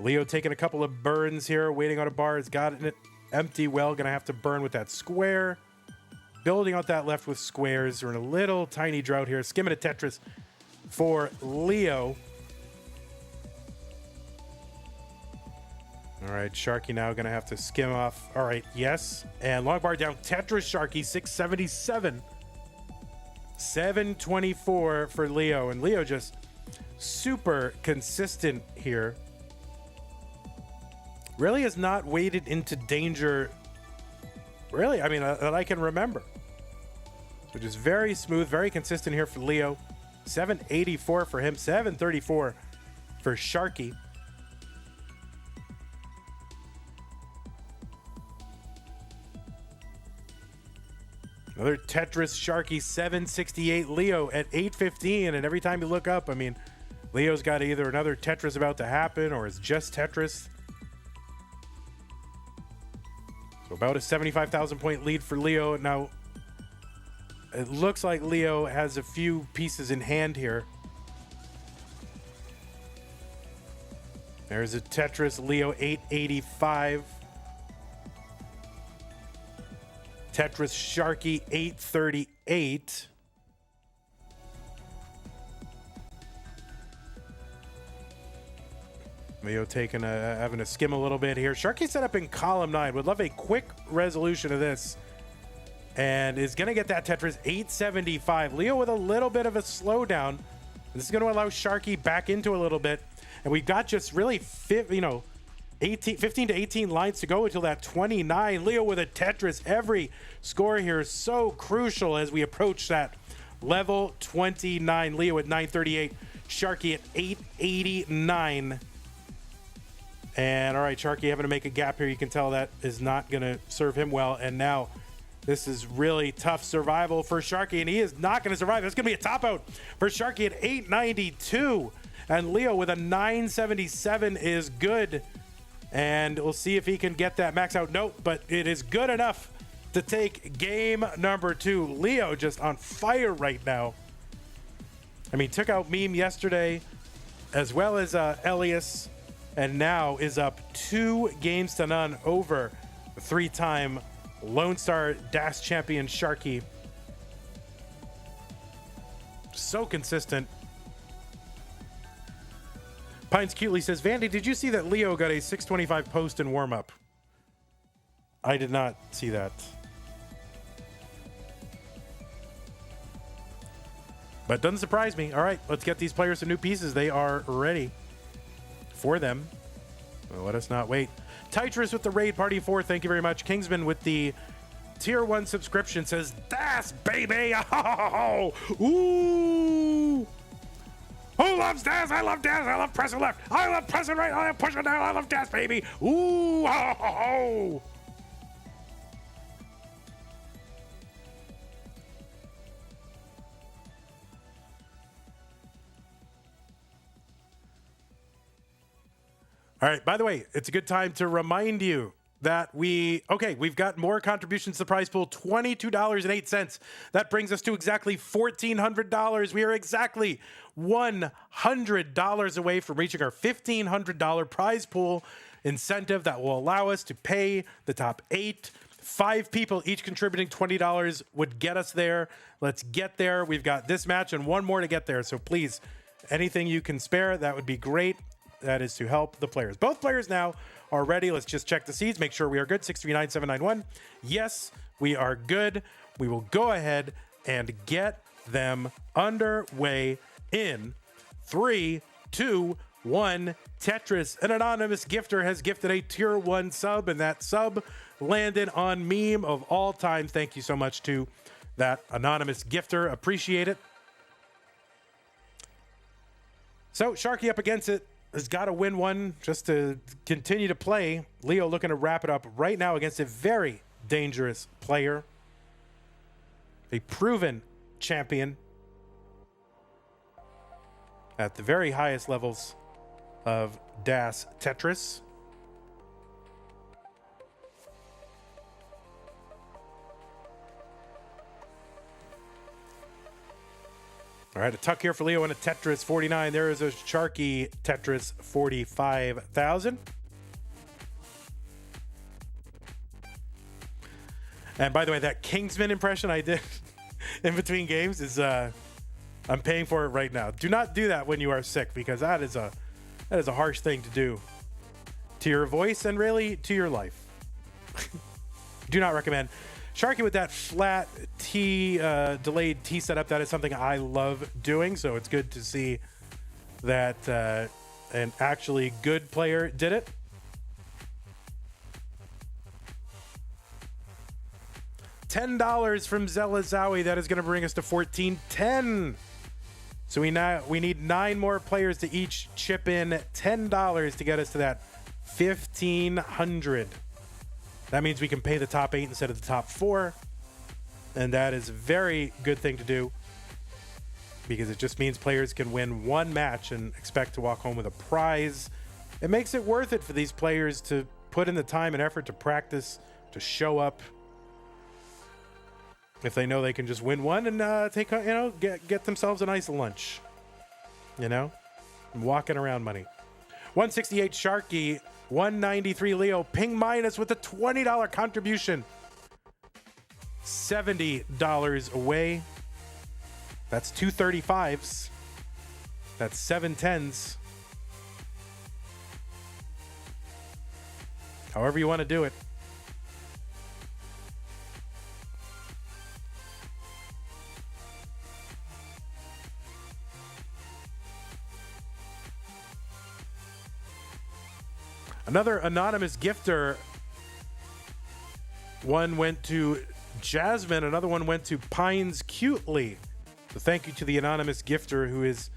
Leo taking a couple of burns here, waiting on a bar. Has got it empty well. Going to have to burn with that square. Building out that left with squares. We're in a little tiny drought here. Skimming a Tetris for Leo. All right, Sharky now going to have to skim off. All right, yes. And long bar down. Tetris Sharky, 677. 724 for Leo. And Leo just super consistent here. Really has not waded into danger, really, that I can remember. So just very smooth, very consistent here for Leo. 784 for him, 734 for Sharky. Another Tetris Sharky, 768 Leo at 815. And every time you look up, Leo's got either another Tetris about to happen or it's just Tetris. So about a 75,000 point lead for Leo. Now, it looks like Leo has a few pieces in hand here. There's a Tetris Leo 885. Tetris Sharky 838. Leo having a skim a little bit here. Sharky set up in column 9. Would love a quick resolution of this. And is going to get that Tetris 875. Leo with a little bit of a slowdown. This is going to allow Sharky back into a little bit. And we've got just really 15 to 18 lines to go until that 29. Leo with a Tetris. Every score here is so crucial as we approach that level 29. Leo at 938. Sharky at 889. And all right, Sharky having to make a gap here. You can tell that is not going to serve him well. And now this is really tough survival for Sharky, and he is not going to survive. It's going to be a top out for Sharky at 892. And Leo with a 977 is good. And we'll see if he can get that max out. Nope, but it is good enough to take game number 2. Leo just on fire right now. I mean, took out Meme yesterday, as well as Elias, and now is up 2-0 over 3-time Lone Star DAS champion Sharky. So consistent. Pines Cutely says, Vandy, did you see that Leo got a 625 post in warm-up? I did not see that. But doesn't surprise me. All right, let's get these players some new pieces. They are ready for them. Well, let us not wait. Tetris with the Raid Party 4. Thank you very much. Kingsman with the Tier 1 subscription says, DAS, baby! Oh, ooh! Who loves DAS? I love DAS. I love pressing left. I love pressing right. I love pushing down. I love DAS, baby. Ooh! Oh. All right, by the way, it's a good time to remind you that we've got more contributions to the prize pool, $22.08. That brings us to exactly $1,400. We are exactly $100 away from reaching our $1,500 prize pool incentive that will allow us to pay the top 8. 5 people each contributing $20 would get us there. Let's get there. We've got this match and one more to get there. So please, anything you can spare, that would be great. That is to help the players. Both players now are ready. Let's just check the seeds, make sure we are good. 639791. Yes, we are good. We will go ahead and get them underway in 3, 2, 1. Tetris, an anonymous gifter, has gifted a tier 1 sub, and that sub landed on Meme of all time. Thank you so much to that anonymous gifter. Appreciate it. So Sharky up against it. Has got to win one just to continue to play. Leo looking to wrap it up right now against a very dangerous player. A proven champion at the very highest levels of DAS Tetris. All right, a tuck here for Leo and a Tetris 49. There is a Sharky Tetris 45,000. And by the way, that Kingsman impression I did in between games is I'm paying for it right now. Do not do that when you are sick, because that is a harsh thing to do to your voice and really to your life. Do not recommend. Sharky with that flat T, delayed T setup, that is something I love doing. So it's good to see that an actually good player did it. $10 from Zella Zowie. That is going to bring us to $14.10. So we need 9 more players to each chip in $10 to get us to that $1,500. That means we can pay the top 8 instead of the top 4. And that is a very good thing to do, because it just means players can win one match and expect to walk home with a prize. It makes it worth it for these players to put in the time and effort to practice, to show up. If they know they can just win one and get themselves a nice lunch, walking around money. 168 Sharky, 193 Leo, ping minus with a $20 contribution. $70 away. That's 2 35s. That's 7 10s. However you want to do it. Another anonymous gifter. One went to Jasmine. Another one went to Pines Cutely. So thank you to the anonymous gifter who is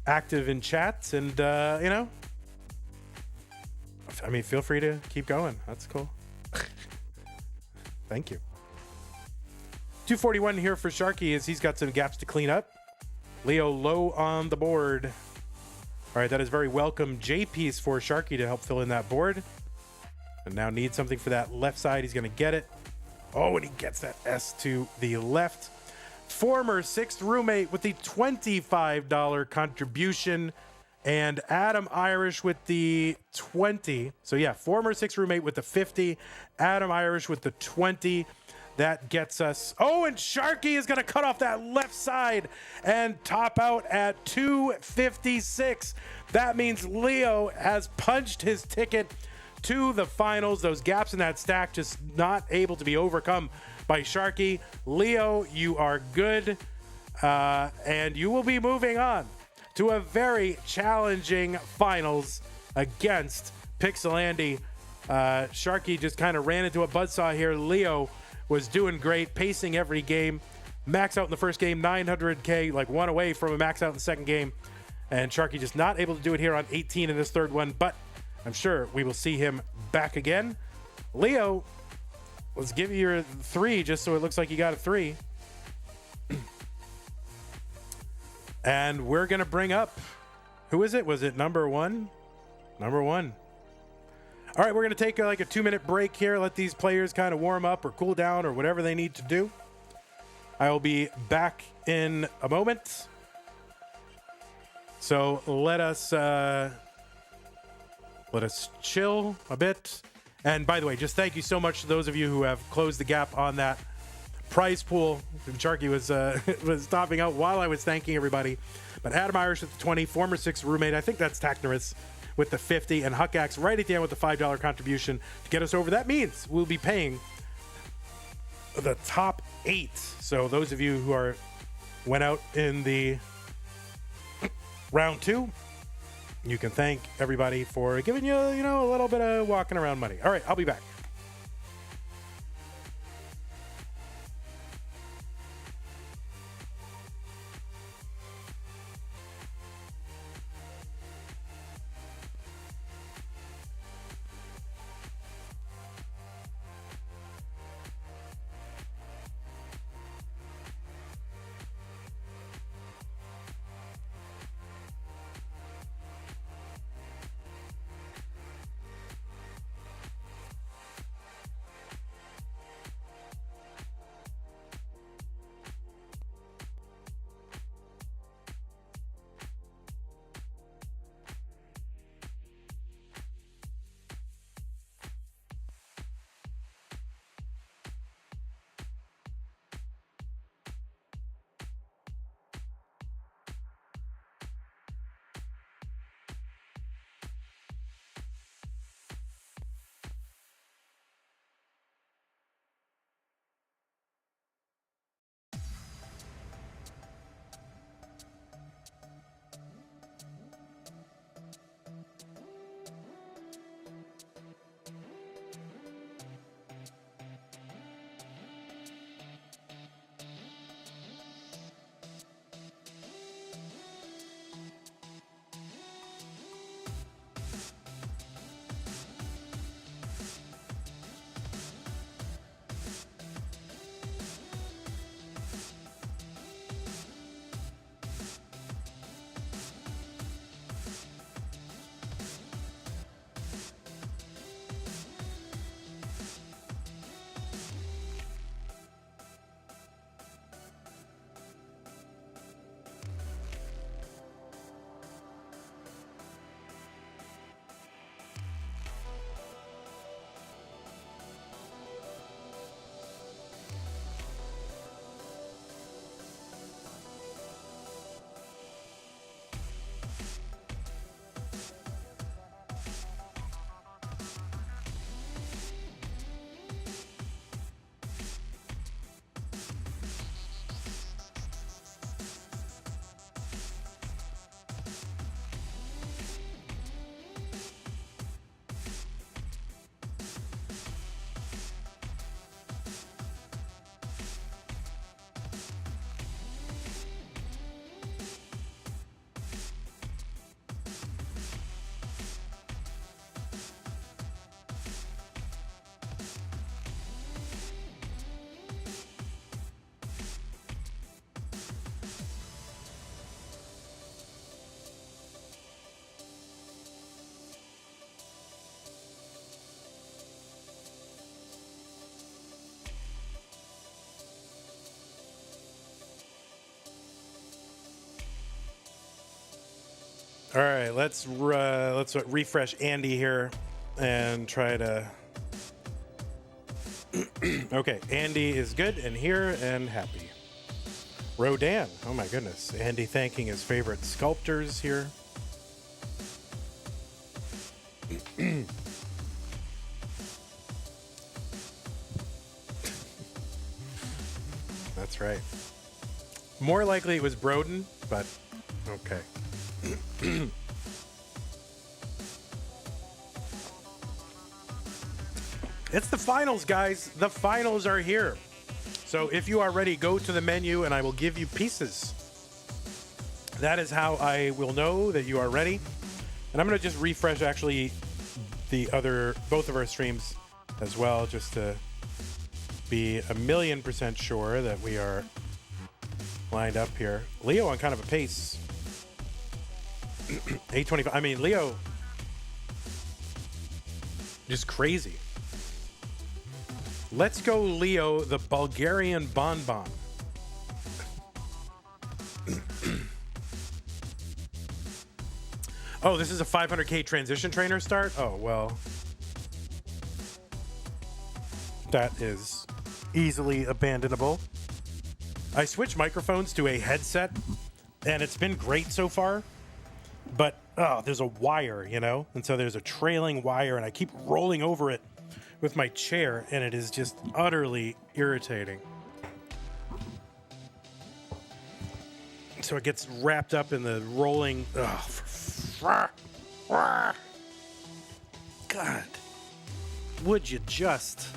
active in chats. And, you know, I mean, feel free to keep going. That's cool. Thank you. 241 here for Sharky as he's got some gaps to clean up. Leo low on the board. All right, that is very welcome J-piece for Sharky to help fill in that board. And now needs something for that left side. He's going to get it. Oh, and he gets that S to the left. Former sixth roommate with the $25 contribution. And Adam Irish with the 20. So, yeah, former sixth roommate with the 50. Adam Irish with the 20. That gets us. Oh, and Sharky is going to cut off that left side and top out at 256. That means Leo has punched his ticket to the finals. Those gaps in that stack just not able to be overcome by Sharky. Leo, you are good. And you will be moving on to a very challenging finals against Pixel Andy. Sharky just kind of ran into a buzzsaw here. Leo was doing great, pacing every game. Max out in the first game, 900K, like one away from a max out in the second game. And Sharky just not able to do it here on 18 in this third one, but I'm sure we will see him back again. Leo, let's give you your 3 just so it looks like you got a 3. And we're going to bring up, who is it? Was it number 1? Number 1. All right, we're going to take like a 2-minute break here. Let these players kind of warm up or cool down or whatever they need to do. I will be back in a moment. So let us chill a bit. And by the way, just thank you so much to those of you who have closed the gap on that prize pool. Sharky was topping out while I was thanking everybody. But Adam Irish with the 20, former 6 roommate. I think that's Tacnerus with the 50, and Huckax right at the end with the $5 contribution to get us over. That means we'll be paying the top 8. So those of you who went out in the round 2, you can thank everybody for giving you, a little bit of walking around money. All right, I'll be back. All right, let's refresh Andy here and try to. Okay, Andy is good and here and happy. Broden, oh my goodness, Andy thanking his favorite sculptors here. That's right. More likely it was Broden, but okay. It's the finals, guys. The finals are here. So if you are ready, go to the menu and I will give you pieces. That is how I will know that you are ready. And I'm going to just refresh actually both of our streams as well, just to be 1,000,000% sure that we are lined up here. Leo on kind of a pace. 825. I mean, Leo, just crazy. Let's go, Leo, the Bulgarian bonbon. Oh, this is a 500K transition trainer start? Oh, well. That is easily abandonable. I switched microphones to a headset, and it's been great so far. But, there's a wire, you know? And so there's a trailing wire, and I keep rolling over it with my chair, and it is just utterly irritating. So it gets wrapped up in the rolling. God, would you just?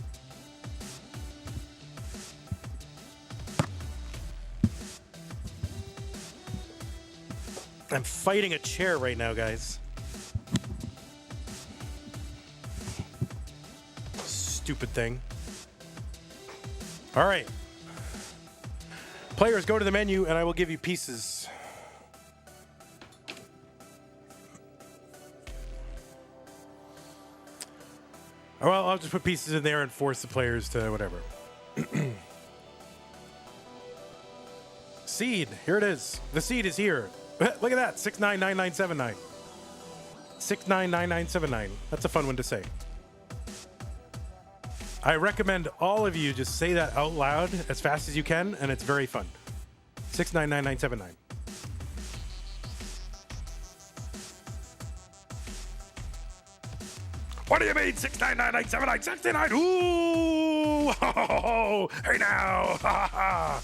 I'm fighting a chair right now, guys. Stupid thing. All right. Players, go to the menu and I will give you pieces. Well, I'll just put pieces in there and force the players to whatever. Seed, here it is. The seed is here. Look at that, 699979. 699979. That's a fun one to say. I recommend all of you just say that out loud as fast as you can, and it's very fun. 699979. What do you mean 699979? 69? Ooh! Oh, hey now! Ha ha!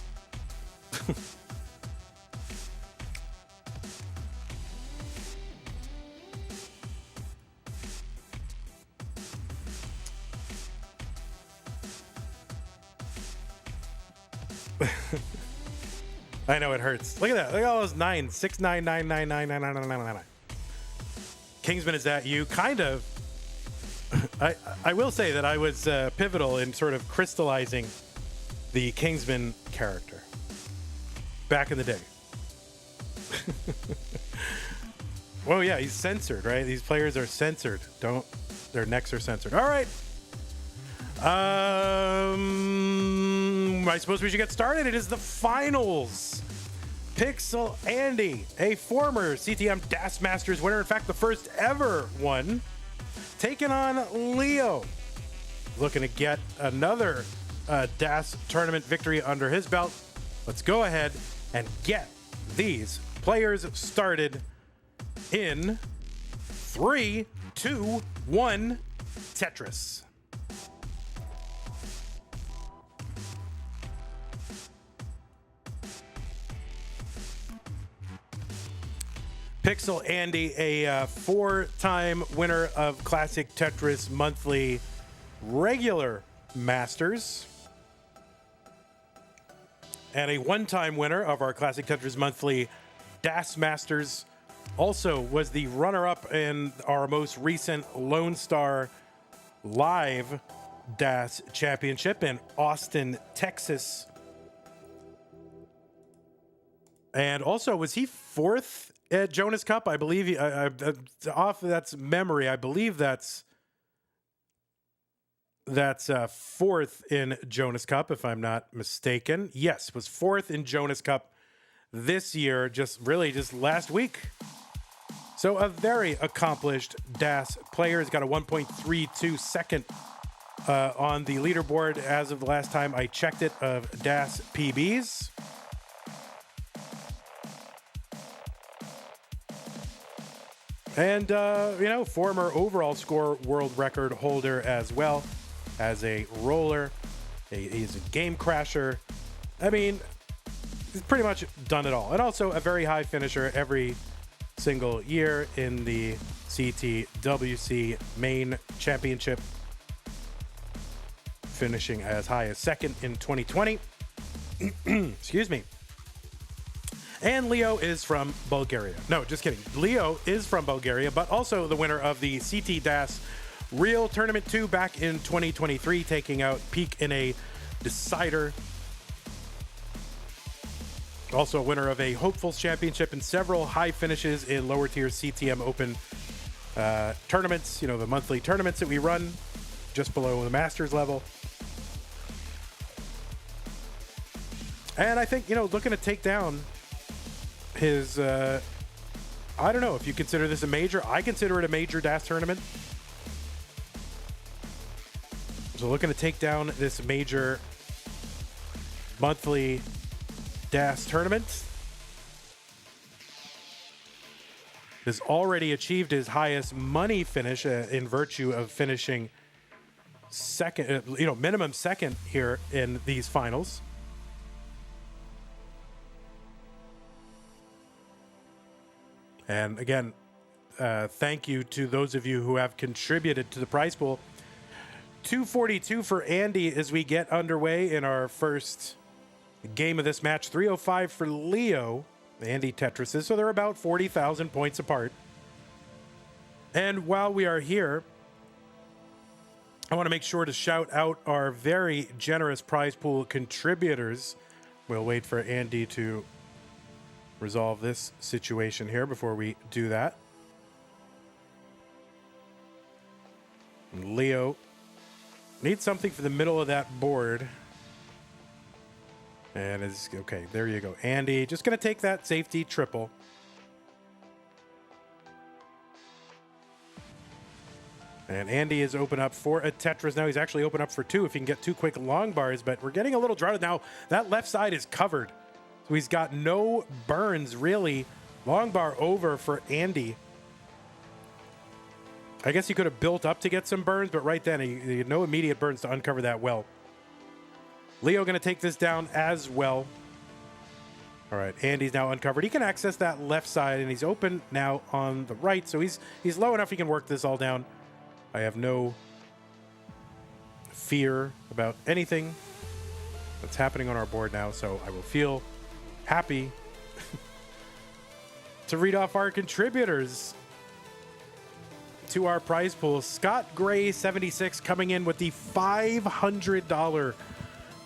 I know it hurts. Look at that. Look at all those nines. 699999999. Kingsman, is that you? Kind of. I will say that I was pivotal in sort of crystallizing the Kingsman character back in the day. Well, yeah, he's censored, right? These players are censored. Their necks are censored. All right. I suppose we should get started. It is the finals. Pixel Andy, a former CTM DAS Masters winner, in fact, the first ever one, taking on Leo, looking to get another DAS tournament victory under his belt. Let's go ahead and get these players started in 3, 2, 1, Tetris. Pixel Andy, a 4-time winner of Classic Tetris Monthly regular Masters, and a 1-time winner of our Classic Tetris Monthly DAS Masters. Also was the runner-up in our most recent Lone Star Live DAS Championship in Austin, Texas. And also, was he 4th at Jonas Cup? I believe off that's memory. I believe that's 4th in Jonas Cup, if I'm not mistaken. Yes, was 4th in Jonas Cup this year, just last week. So a very accomplished DAS player. Has got a 1.32 second on the leaderboard as of the last time I checked it of DAS PBs. And, former overall score world record holder as well as a roller. He's a game crasher. I mean, he's pretty much done it all. And also a very high finisher every single year in the CTWC main championship, finishing as high as second in 2020. Excuse me. And LIO is from Bulgaria. No, just kidding. LIO is from Bulgaria, but also the winner of the CT DAS Real Tournament 2 back in 2023, taking out Peak in a decider. Also a winner of a Hopefuls Championship and several high finishes in lower tier CTM Open tournaments, the monthly tournaments that we run just below the Masters level. And I think, looking to take down his, I don't know if you consider this a major. I consider it a major DAS tournament. So looking to take down this major monthly DAS tournament. Has already achieved his highest money finish in virtue of finishing second, minimum second here in these finals. And again, thank you to those of you who have contributed to the prize pool. 242 for Andy as we get underway in our first game of this match. 305 for LIO, Andy Tetris. So they're about 40,000 points apart. And while we are here, I want to make sure to shout out our very generous prize pool contributors. We'll wait for Andy to resolve this situation here before we do that. And LIO needs something for the middle of that board. And is okay, there you go. Andy, just going to take that safety triple. And Andy is open up for a Tetris. Now he's actually open up for two if he can get two quick long bars, but we're getting a little drought. Now that left side is covered. So he's got no burns, really. Long bar over for Andy. I guess he could have built up to get some burns, but right then he had no immediate burns to uncover that well. LIO going to take this down as well. All right, Andy's now uncovered. He can access that left side, and he's open now on the right. So he's low enough he can work this all down. I have no fear about anything that's happening on our board now, so I will feel happy to read off our contributors to our prize pool. Scott Gray 76 coming in with the $500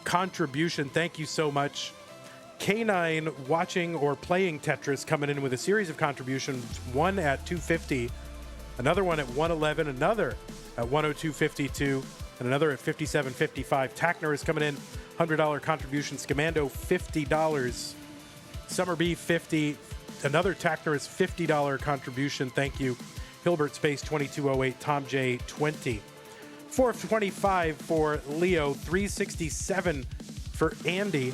contribution. Thank you so much. K9 watching or playing Tetris coming in with a series of contributions, one at 250, another one at 111, another at 102.52, and another at 57.55. Tackner is coming in, $100 contribution. Scamando, $50. Summer B, 50. Another Tackner is $50 contribution. Thank you. Hilbert Space, 2208. Tom J, 20. 425 for LIO, 367 for Andy.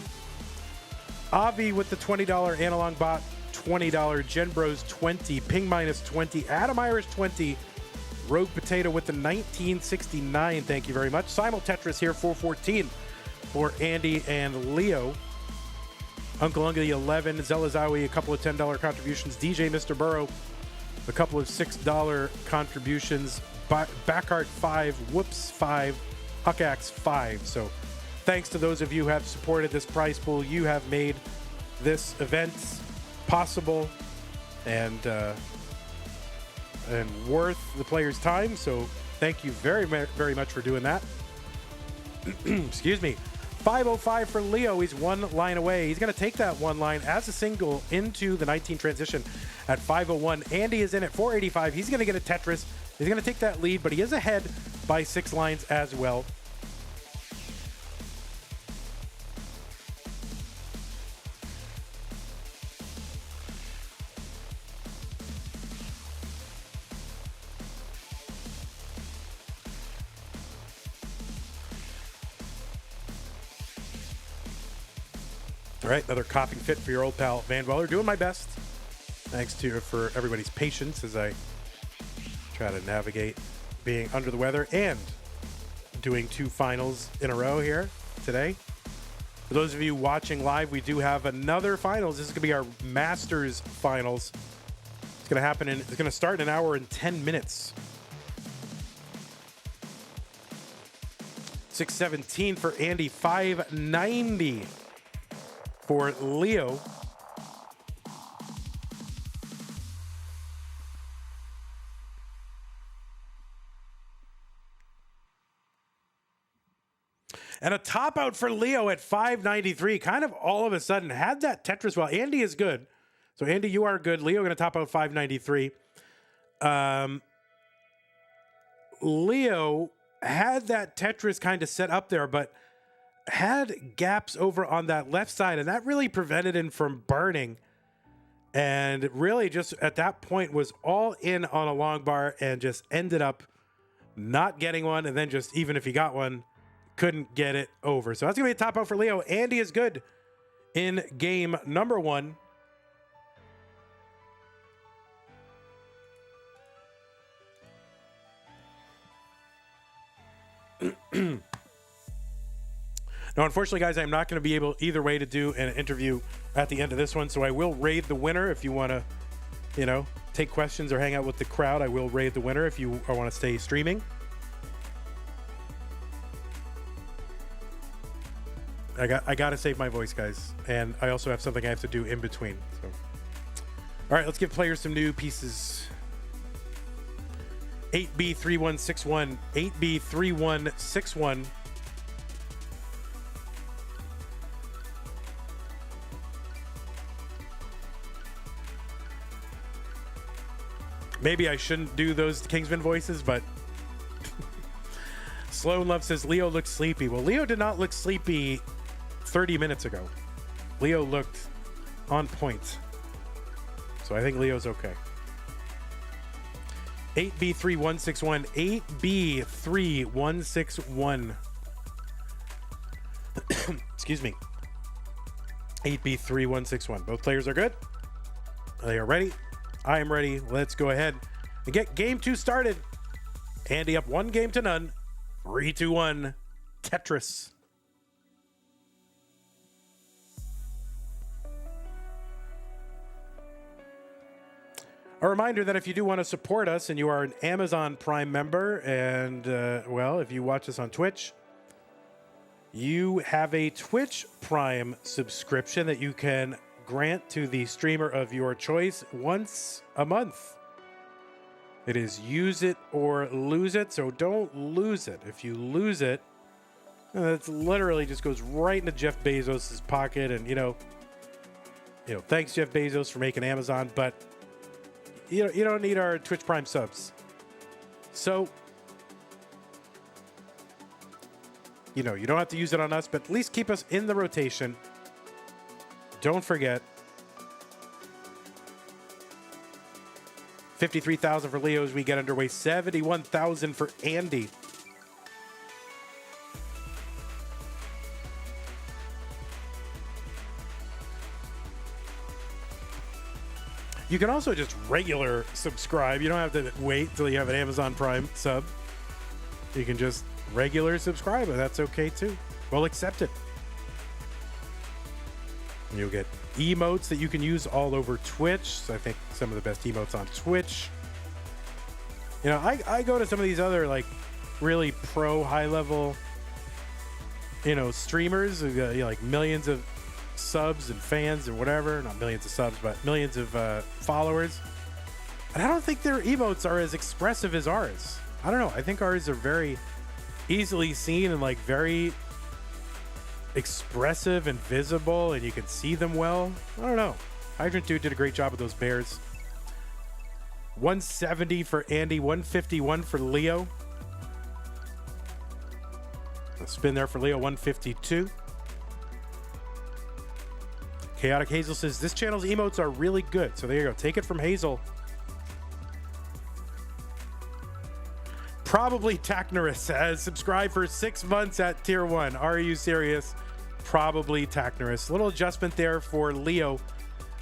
Avi with the $20 Analog Bot, $20. Gen Bros, 20. Ping Minus, 20. Adam Irish, 20. Rogue Potato with the 1969. Thank you very much. Simul Tetris here, 414 for Andy and LIO. Uncle Unga, 11. Zelazawi, a couple of $10 contributions. DJ Mr. Burrow, a couple of $6 contributions. Backheart, 5. Whoops, 5. Huckax, 5. So thanks to those of you who have supported this prize pool. You have made this event possible and worth the player's time. So thank you very, very much for doing that. Excuse me. 505 for LIO. He's one line away. He's going to take that one line as a single into the 19 transition at 501. Andy is in at 485. He's going to get a Tetris. He's going to take that lead, but he is ahead by 6 lines as well. All right, another coughing fit for your old pal Van Weller. Doing my best. Thanks for everybody's patience as I try to navigate being under the weather and doing 2 finals in a row here today. For those of you watching live, we do have another finals. This is going to be our Masters finals. It's going to happen it's going to start in an hour and 10 minutes. 617 for Andy, 590 for Leo. And a top out for Leo at 593. Kind of all of a sudden had that Tetris. Well, Andy is good. So, Andy, you are good. Leo going to top out 593. Leo had that Tetris kind of set up there, but had gaps over on that left side, and that really prevented him from burning. And really just at that point was all in on a long bar and just ended up not getting one. And then just even if he got one, couldn't get it over. So that's going to be a top out for Leo. Andy is good in game number 1. Now, unfortunately, guys, I'm not going to be able either way to do an interview at the end of this one. So I will raid the winner if you want to, take questions or hang out with the crowd. I will raid the winner if you want to stay streaming. I got to save my voice, guys. And I also have something I have to do in between. So, all right, let's give players some new pieces. 8B3161. 8B3161. Maybe I shouldn't do those Kingsman voices, but Sloan Love says Leo looks sleepy. Well, Leo did not look sleepy 30 minutes ago. Leo looked on point. So I think Leo's okay. 8B3161. 8B3161. Excuse me. 8B3161. Both players are good. They are ready. I am ready. Let's go ahead and get game 2 started. Andy up 1-0. 3, 2, 1. Tetris. A reminder that if you do want to support us and you are an Amazon Prime member and, if you watch us on Twitch, you have a Twitch Prime subscription that you can grant to the streamer of your choice once a month. It is use it or lose it, so don't lose it. If you lose it, it literally just goes right into Jeff Bezos' pocket. And, thanks, Jeff Bezos, for making Amazon, but you don't need our Twitch Prime subs. So, you don't have to use it on us, but at least keep us in the rotation. Don't forget, 53,000 for Leo as we get underway. 71,000 for Andy. You can also just regular subscribe. You don't have to wait till you have an Amazon Prime sub. You can just regular subscribe, and that's okay too. We'll accept it. You'll get emotes that you can use all over Twitch. So I think some of the best emotes on Twitch. I go to some of these other really pro high level, streamers who got millions of subs and fans and whatever. Not millions of subs, but millions of followers. And I don't think their emotes are as expressive as ours. I don't know. I think ours are very easily seen and very expressive and visible, and you can see them well. I don't know. Hydrant Dude did a great job with those bears. 170 for Andy, 151 for Leo. A spin there for Leo, 152. Chaotic Hazel says this channel's emotes are really good. So there you go. Take it from Hazel. Probably Tacnerus has subscribed for 6 months at tier 1. Are you serious? probably Tacnerus. A little adjustment there for Leo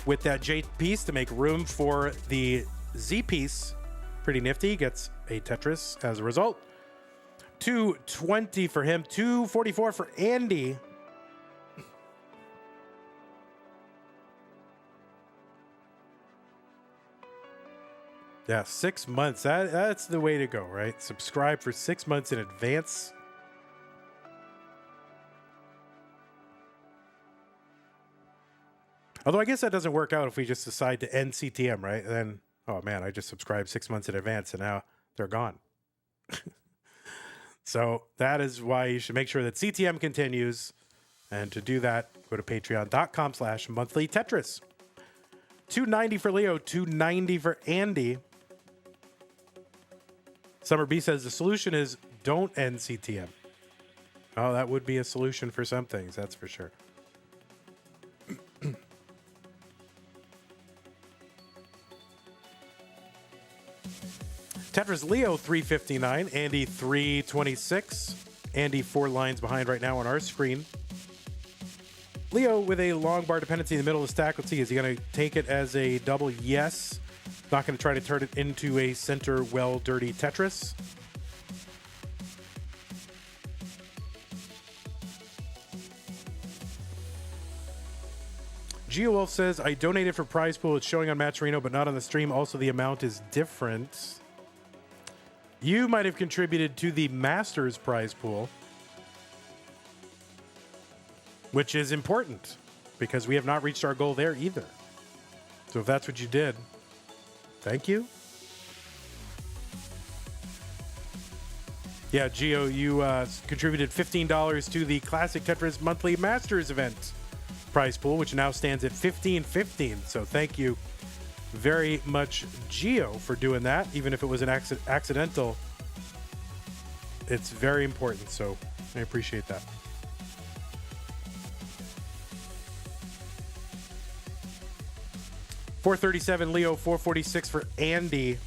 with that J piece to make room for the Z piece. Pretty nifty. Gets a Tetris as a result. 220 for him. 244 for Andy. Yeah, 6 months. That's the way to go, right? Subscribe for 6 months in advance. Although I guess that doesn't work out if we just decide to end CTM, right? And then, oh man, I just subscribed 6 months in advance and now they're gone. So that is why you should make sure that CTM continues. And to do that, go to patreon.com/monthlytetris. 290 for Leo, 290 for Andy. Summer B says the solution is don't end CTM. Oh, that would be a solution for some things, that's for sure. Tetris Leo 359, Andy 326. Andy 4 lines behind right now on our screen. Leo with a long bar dependency in the middle of the stack. Let's see, is he going to take it as a double? Yes. Not going to try to turn it into a center well dirty Tetris. GeoWolf says, I donated for prize pool. It's showing on Matcherino, but not on the stream. Also, the amount is different. You might have contributed to the Masters prize pool, which is important because we have not reached our goal there either. So if that's what you did, thank you. Yeah, Geo, you contributed $15 to the Classic Tetris Monthly Masters event prize pool, which now stands at $15.15. So thank you very much, Geo, for doing that. Even if it was an accidental, it's very important. So I appreciate that. $437 Leo, $446 for Andy.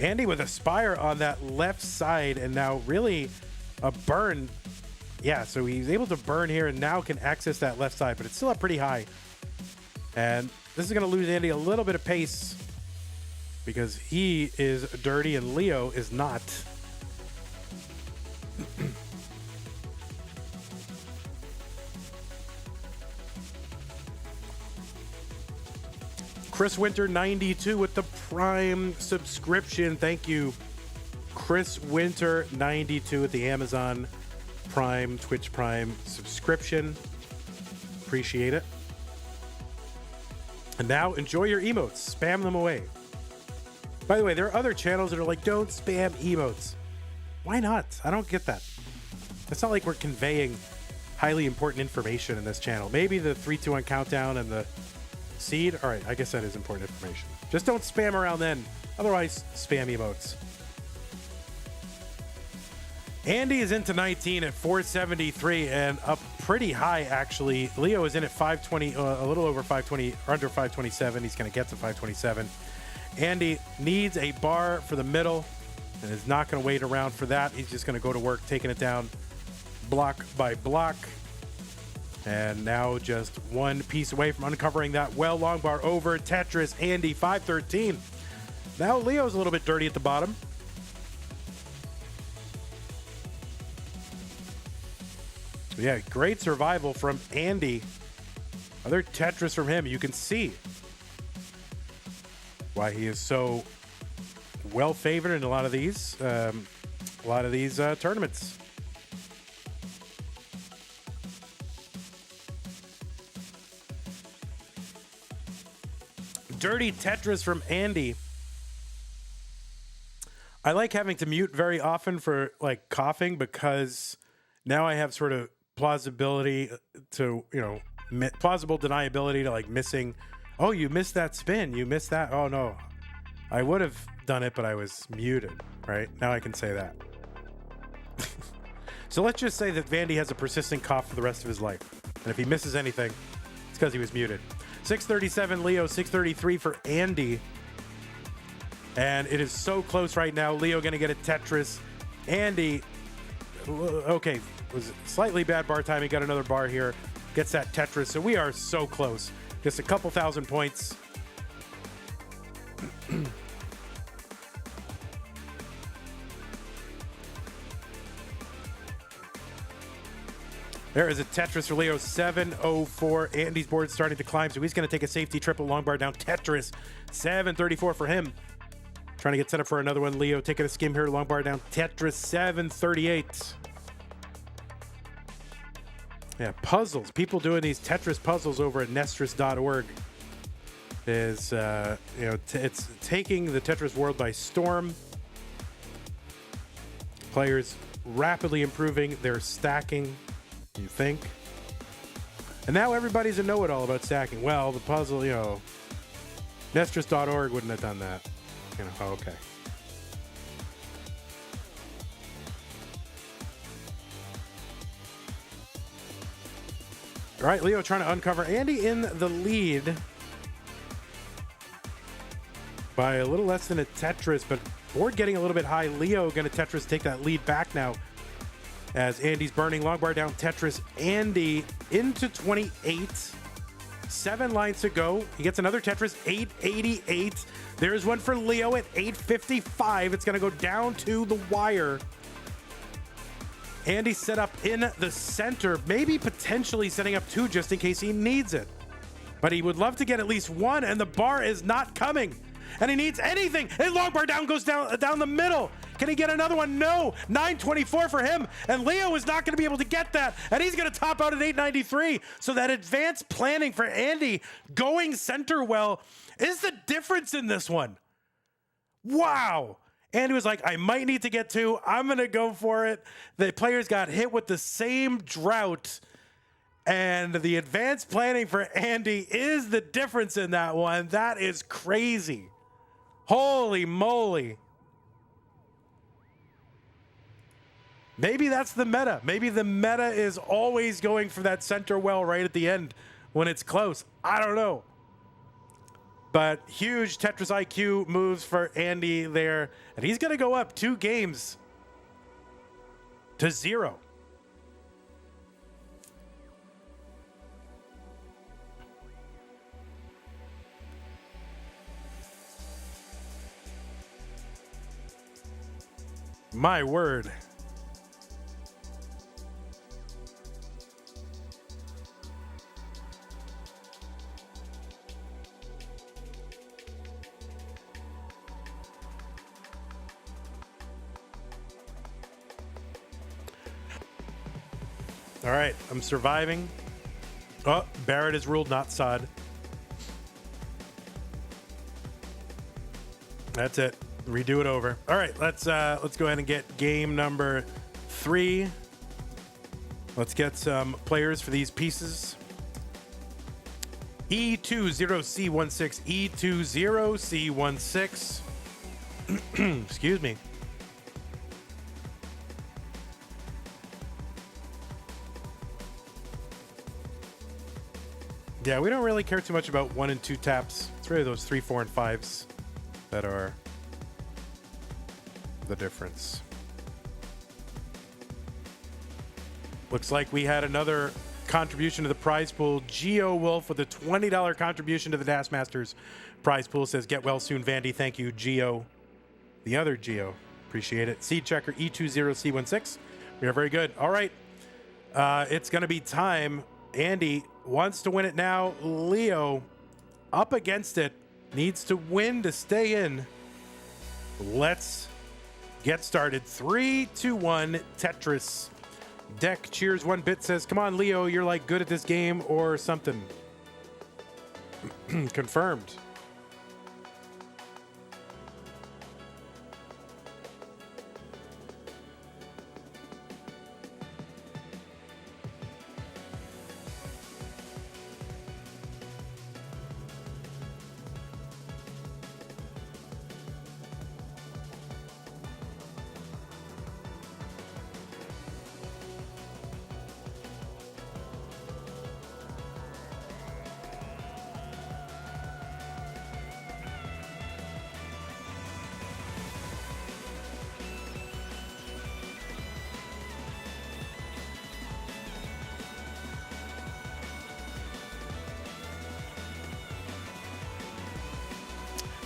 Andy with a spire on that left side, and now really a burn. Yeah, so he's able to burn here and now can access that left side, but it's still up pretty high. And this is going to lose Andy a little bit of pace because he is dirty and Leo is not. Chris Winter 92 with the Prime subscription. Thank you, Chris Winter 92 with the Amazon Prime, Twitch Prime subscription. Appreciate it. And now enjoy your emotes. Spam them away. By the way, there are other channels that are like, don't spam emotes. Why not? I don't get that. It's not like we're conveying highly important information in this channel. Maybe the 3, 2, 1 countdown and the seed. All right, I guess that is important information. Just don't spam around then. Otherwise, spam emotes. Andy is into 19 at 473 and up pretty high, actually. Leo is in at 520, a little over 520, or under 527. He's going to get to 527. Andy needs a bar for the middle and is not going to wait around for that. He's just going to go to work, taking it down block by block. And now just one piece away from uncovering that well long bar over Tetris. Andy, 513. Now Leo's a little bit dirty at the bottom. Yeah, great survival from Andy. Other Tetris from him. You can see why he is so well favored in a lot of these tournaments. Dirty Tetris from Andy. I like having to mute very often for like coughing because now I have sort of plausibility to, plausible deniability to like missing. Oh, you missed that spin. You missed that. Oh no, I would have done it, but I was muted. Right now I can say that. So let's just say that Vandy has a persistent cough for the rest of his life. And if he misses anything, it's because he was muted. 637 Leo, 633 for Andy. And it is so close right now. Leo going to get a Tetris. Andy, okay, was slightly bad bar time. He got another bar here. Gets that Tetris. So we are so close. Just a couple thousand points. There is a Tetris for Leo, 704. Andy's board starting to climb, so he's going to take a safety triple long bar down. Tetris, 734 for him. Trying to get set up for another one. Leo taking a skim here, long bar down. Tetris, 738. Yeah, puzzles. People doing these Tetris puzzles over at nestris.org is, it's taking the Tetris world by storm. Players rapidly improving their stacking. You think? And now everybody's a know-it-all about stacking. Well, the puzzle, Nestris.org wouldn't have done that. Okay. All right, Leo trying to uncover. Andy in the lead by a little less than a Tetris, but board getting a little bit high. Leo going to Tetris take that lead back now. As Andy's burning, long bar down, Tetris. Andy into 28. 7 lines to go. He gets another Tetris, 888. There's one for Leo at 855. It's going to go down to the wire. Andy set up in the center, maybe potentially setting up 2 just in case he needs it. But he would love to get at least 1, and the bar is not coming. And he needs anything. And long bar down goes down the middle. Can he get another one? No. 924 for him. And Leo is not going to be able to get that. And he's going to top out at 893. So that advanced planning for Andy going center well is the difference in this one. Wow. Andy was like, I might need to get 2. I'm going to go for it. The players got hit with the same drought. And the advanced planning for Andy is the difference in that one. That is crazy. Holy moly. Maybe that's the meta. Maybe the meta is always going for that center well right at the end when it's close. I don't know. But huge Tetris IQ moves for Andy there. And he's going to go up 2 games to 0. My word. All right, I'm surviving. Oh, Barrett is ruled not Sod. That's it. Redo it over. All right, let's go ahead and get game number 3. Let's get some players for these pieces. E20C16, E20C16. Excuse me. Yeah, we don't really care too much about 1 and 2 taps. It's really those 3, 4, and 5s that are the difference. Looks like we had another contribution to the prize pool. Geo Wolf with a $20 contribution to the Das Masters prize pool says, get well soon, Vandy. Thank you, Geo. The other Geo. Appreciate it. Seed Checker E20C16. We are very good. All right. It's going to be time. Andy wants to win it now. Leo up against it. Needs to win to stay in. Let's get started. 3, 2, 1, Tetris. Deck cheers 1 bit says, come on, Leo, you're like good at this game or something. Confirmed.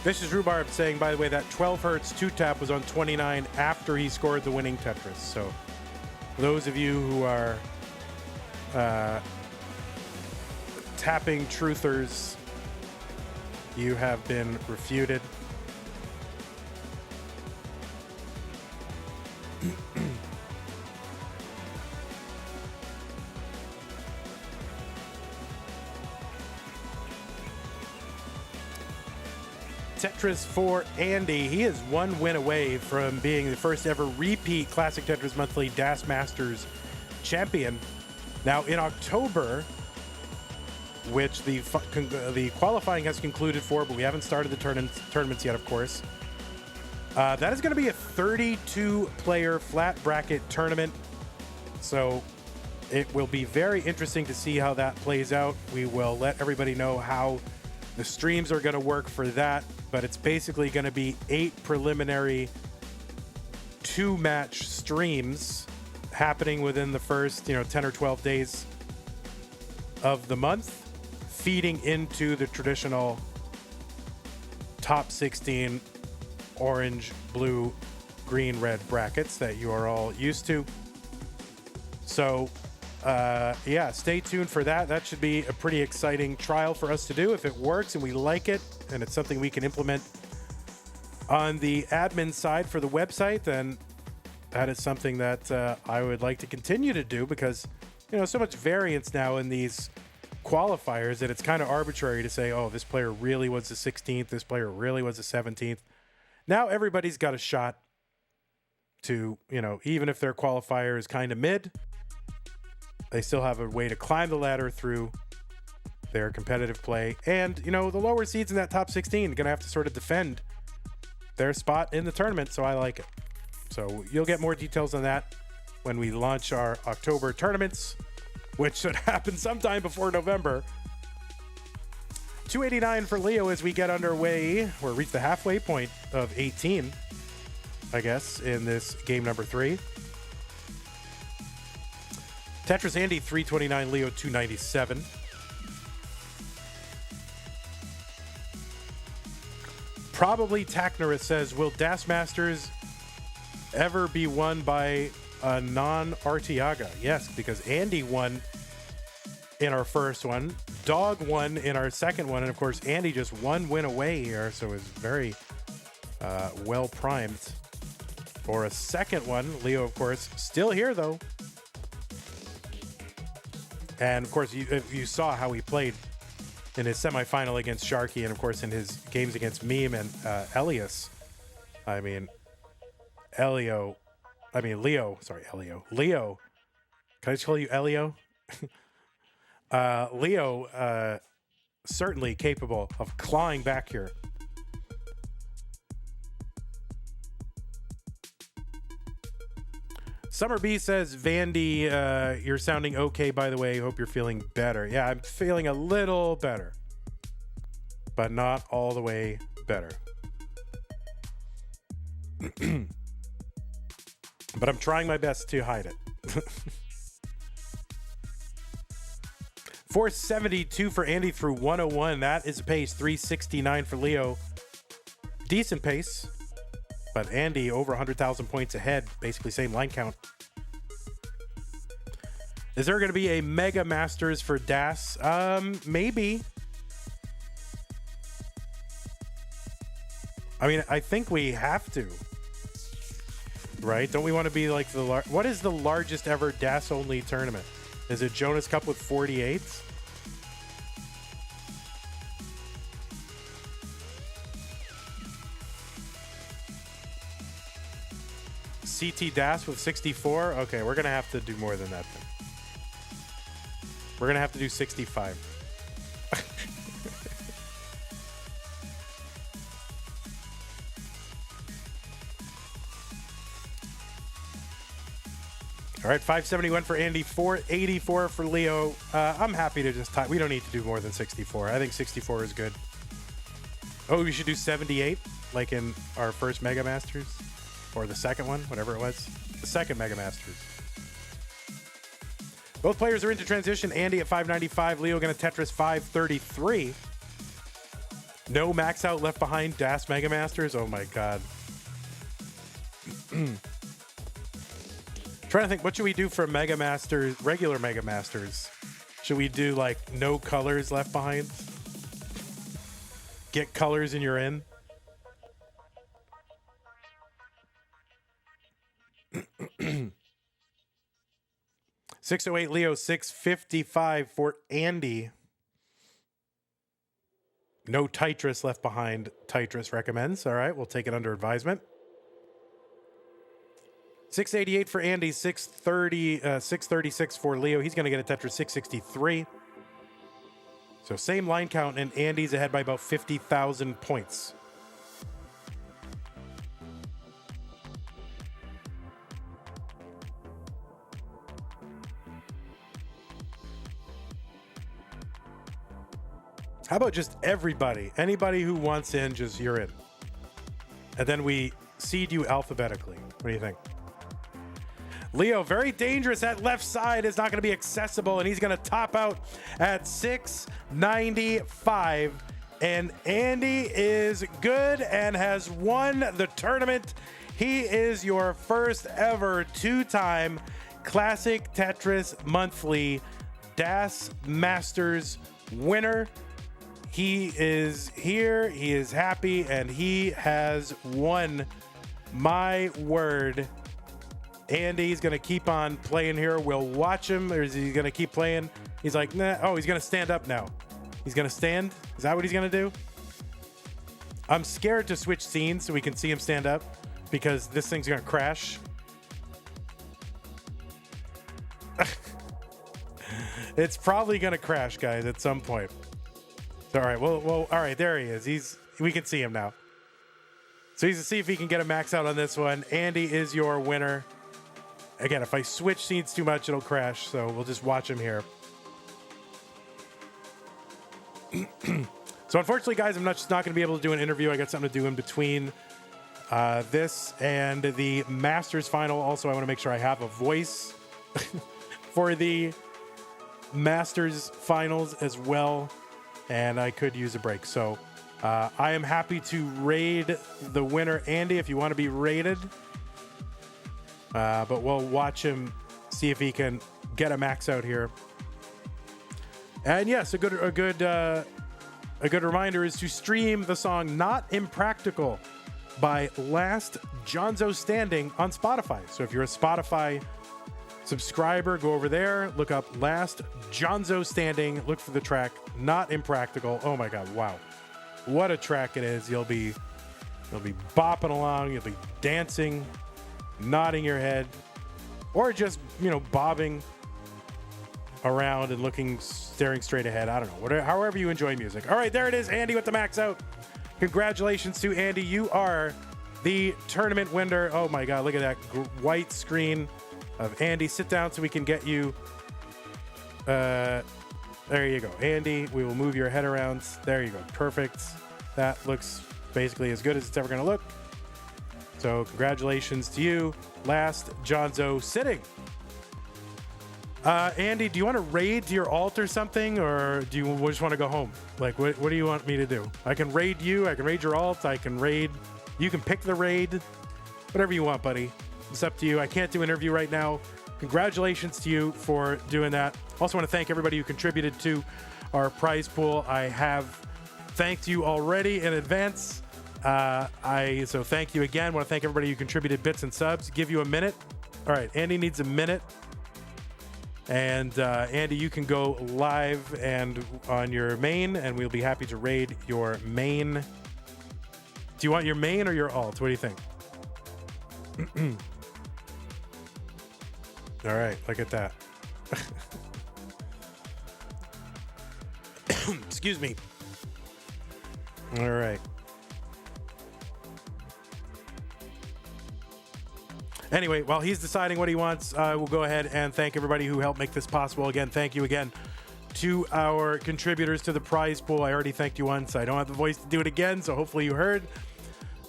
Vicious Rhubarb saying, by the way, that 12 hertz 2-tap was on 29 after he scored the winning Tetris. So those of you who are tapping truthers, you have been refuted. Tetris for Andy. He is one win away from being the first ever repeat Classic Tetris Monthly DAS Masters champion. Now in October, which the qualifying has concluded for, but we haven't started the tournaments yet, of course. That is going to be a 32-player flat bracket tournament. So it will be very interesting to see how that plays out. We will let everybody know how the streams are going to work for that, but it's basically going to be 8 preliminary 2-match streams happening within the first, 10 or 12 days of the month, feeding into the traditional top 16 orange, blue, green, red brackets that you are all used to. So yeah, stay tuned for that. That should be a pretty exciting trial for us to do. If it works and we like it and it's something we can implement on the admin side for the website, then that is something that I would like to continue to do, because so much variance now in these qualifiers that it's kind of arbitrary to say, oh, this player really was the 16th, this player really was the 17th. Now everybody's got a shot to, even if their qualifier is kind of mid, they still have a way to climb the ladder through their competitive play. And, the lower seeds in that top 16 are going to have to sort of defend their spot in the tournament, so I like it. So you'll get more details on that when we launch our October tournaments, which should happen sometime before November. 289 for Leo as we get underway. We're reached the halfway point of 18, I guess, in this game number 3. Tetris Andy 329, Leo 297. Probably Taknerus says, will DAS Masters ever be won by a non-Artiaga? Yes, because Andy won in our first one, Dog won in our second one, and of course Andy just one win away here, so is very well primed for a second one. Leo, of course, still here though. And of course, you saw how he played in his semifinal against Sharky, and of course in his games against Meme and Elias. I mean, Leo. Leo. Can I just call you Elio? Leo, certainly capable of clawing back here. Summer B says, Vandy, you're sounding okay, by the way. Hope you're feeling better. Yeah, I'm feeling a little better, but not all the way better. But I'm trying my best to hide it. 472 for Andy through 101. That is a pace. 369 for Leo. Decent pace. But Andy over 100,000 points ahead. Basically same line count. Is there going to be a Mega Masters for DAS? Maybe. I mean, I think we have to. Right? Don't we want to be like the... What is the largest ever DAS only tournament? Is it Jonas Cup with 48s? CT DAS with 64? Okay, we're going to have to do more than that then. We're going to have to do 65. All right, 571 for Andy, 484 for Leo. I'm happy to just tie. We don't need to do more than 64. I think 64 is good. Oh, we should do 78, like in our first Mega Masters? Or the second one, whatever it was. The second Mega Masters. Both players are into transition. Andy at 595, Leo going to Tetris 533. No max out left behind DAS Mega Masters. Oh my god. Trying to think, what should we do for Mega Masters, regular Mega Masters? Should we do like no colors left behind? Get colors and you're in. 608 Leo, 655 for Andy. No Tetris left behind. Tetris recommends. All right, we'll take it under advisement. 688 for Andy, 636 for Leo. He's going to get a Tetris 663. So same line count, and Andy's ahead by about 50,000 points. How about just everybody? Anybody who wants in, just you're in. And then we seed you alphabetically. What do you think? Leo, very dangerous. That left side is not going to be accessible, and he's going to top out at 695. And Andy is good and has won the tournament. He is your first ever two-time Classic Tetris Monthly DAS Masters winner. He is here, he is happy, and he has won. My word. Andy's going to keep on playing here. We'll watch him, or is he going to keep playing? He's like, nah. Oh, he's going to stand up now. He's going to stand? Is that what he's going to do? I'm scared to switch scenes so we can see him stand up because this thing's going to crash. It's probably going to crash, guys, at some point. All right, well, all right, there he is. We can see him now. So he's to see if he can get a max out on this one. Andy is your winner. Again, if I switch scenes too much, it'll crash. So we'll just watch him here. So unfortunately, guys, I'm just not going to be able to do an interview. I got something to do in between this and the Masters final. Also, I want to make sure I have a voice for the Masters finals as well. And I could use a break. So I am happy to raid the winner, Andy, if you want to be raided. But we'll watch him, see if he can get a max out here. And yes, a good reminder is to stream the song "Not Impractical" by Last Jonzo Standing on Spotify. So if you're a Spotify subscriber, go over there, look up Last Jonzo Standing, look for the track Not Impractical. Oh my god, wow, what a track it is. You'll be bopping along, you'll be dancing, nodding your head, or just bobbing around and staring straight ahead. I don't know, whatever, however you enjoy music. All right, there it is, Andy with the max out. Congratulations to Andy, you are the tournament winner. Oh my god, look at that white screen of Andy. Sit down so we can get you. There you go, Andy. We will move your head around. There you go. Perfect. That looks basically as good as it's ever going to look. So congratulations to you, Last Jonzo sitting. Andy, do you want to raid to your alt or something, or do you just want to go home? Like, what do you want me to do? I can raid you. I can raid your alt. I can raid. You can pick the raid. Whatever you want, buddy. It's up to you. I can't do an interview right now. Congratulations to you for doing that. Also want to thank everybody who contributed to our prize pool. I have thanked you already in advance. So thank you again. Want to thank everybody who contributed bits and subs. Give you a minute. All right, Andy needs a minute. And Andy, you can go live and on your main, and we'll be happy to raid your main. Do you want your main or your alt? What do you think? All right, look at that. Excuse me. All right. Anyway, while he's deciding what he wants, we'll go ahead and thank everybody who helped make this possible. Again, thank you again to our contributors to the prize pool. I already thanked you once. I don't have the voice to do it again, so hopefully you heard.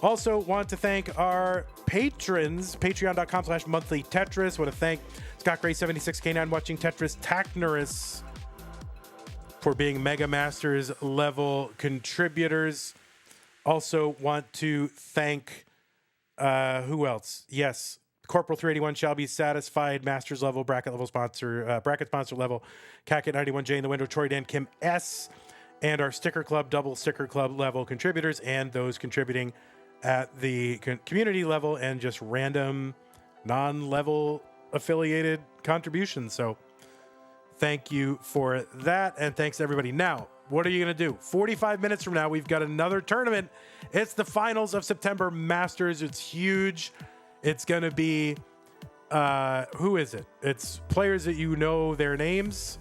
Also want to thank our patrons, patreon.com/monthly Tetris. Want to thank Scott Gray 76K9 watching Tetris, Tacnerus, for being Mega Masters level contributors. Also want to thank, who else? Yes, Corporal 381 shall be satisfied, Masters level, bracket level sponsor, bracket sponsor level, Cacket 91, Jay in the window, Troy Dan, Kim S, and our Sticker Club, double Sticker Club level contributors, and those contributing at the community level and just random non-level affiliated contributions. So thank you for that, and thanks to everybody. Now, what are you going to do? 45 minutes from now, we've got another tournament. It's the finals of September Masters. It's huge. It's going to be, who is it? It's players that you know their names.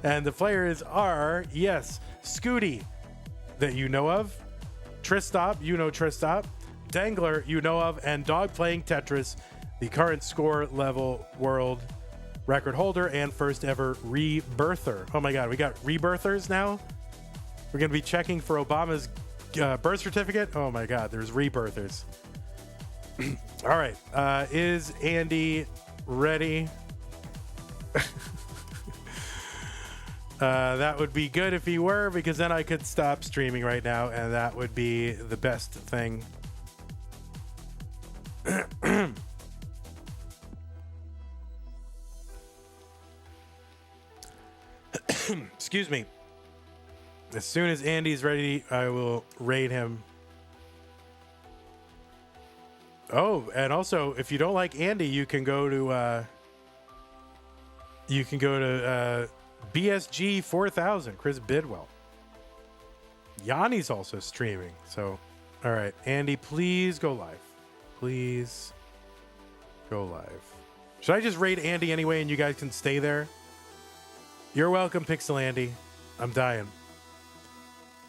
And the players are, yes, Scooty, that you know of. Tristop, you know Tristop. Dangler, you know of. And Dog playing Tetris, the current score level world record holder and first ever rebirther. Oh my God, we got rebirthers now? We're going to be checking for Obama's birth certificate? Oh my God, there's rebirthers. All right, is Andy ready? That would be good if he were, because then I could stop streaming right now, and that would be the best thing. Excuse me. As soon as Andy's ready, I will raid him. Oh, and also, if you don't like Andy, you can go to BSG 4000, Chris Bidwell. Yanni's also streaming. So, all right, Andy, please go live. Please go live. Should I just raid Andy anyway, and you guys can stay there? You're welcome, Pixel Andy. I'm dying.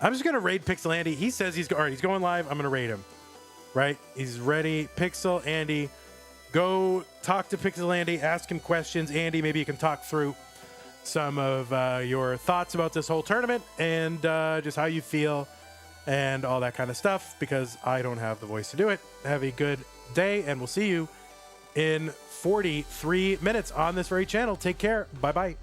I'm just going to raid Pixel Andy. He says he's going live. I'm going to raid him. Right? He's ready. Pixel Andy. Go talk to Pixel Andy. Ask him questions. Andy, maybe you can talk through some of your thoughts about this whole tournament and just how you feel and all that kind of stuff, because I don't have the voice to do it. Have a good day, and we'll see you in 43 minutes on this very channel. Take care. Bye-bye.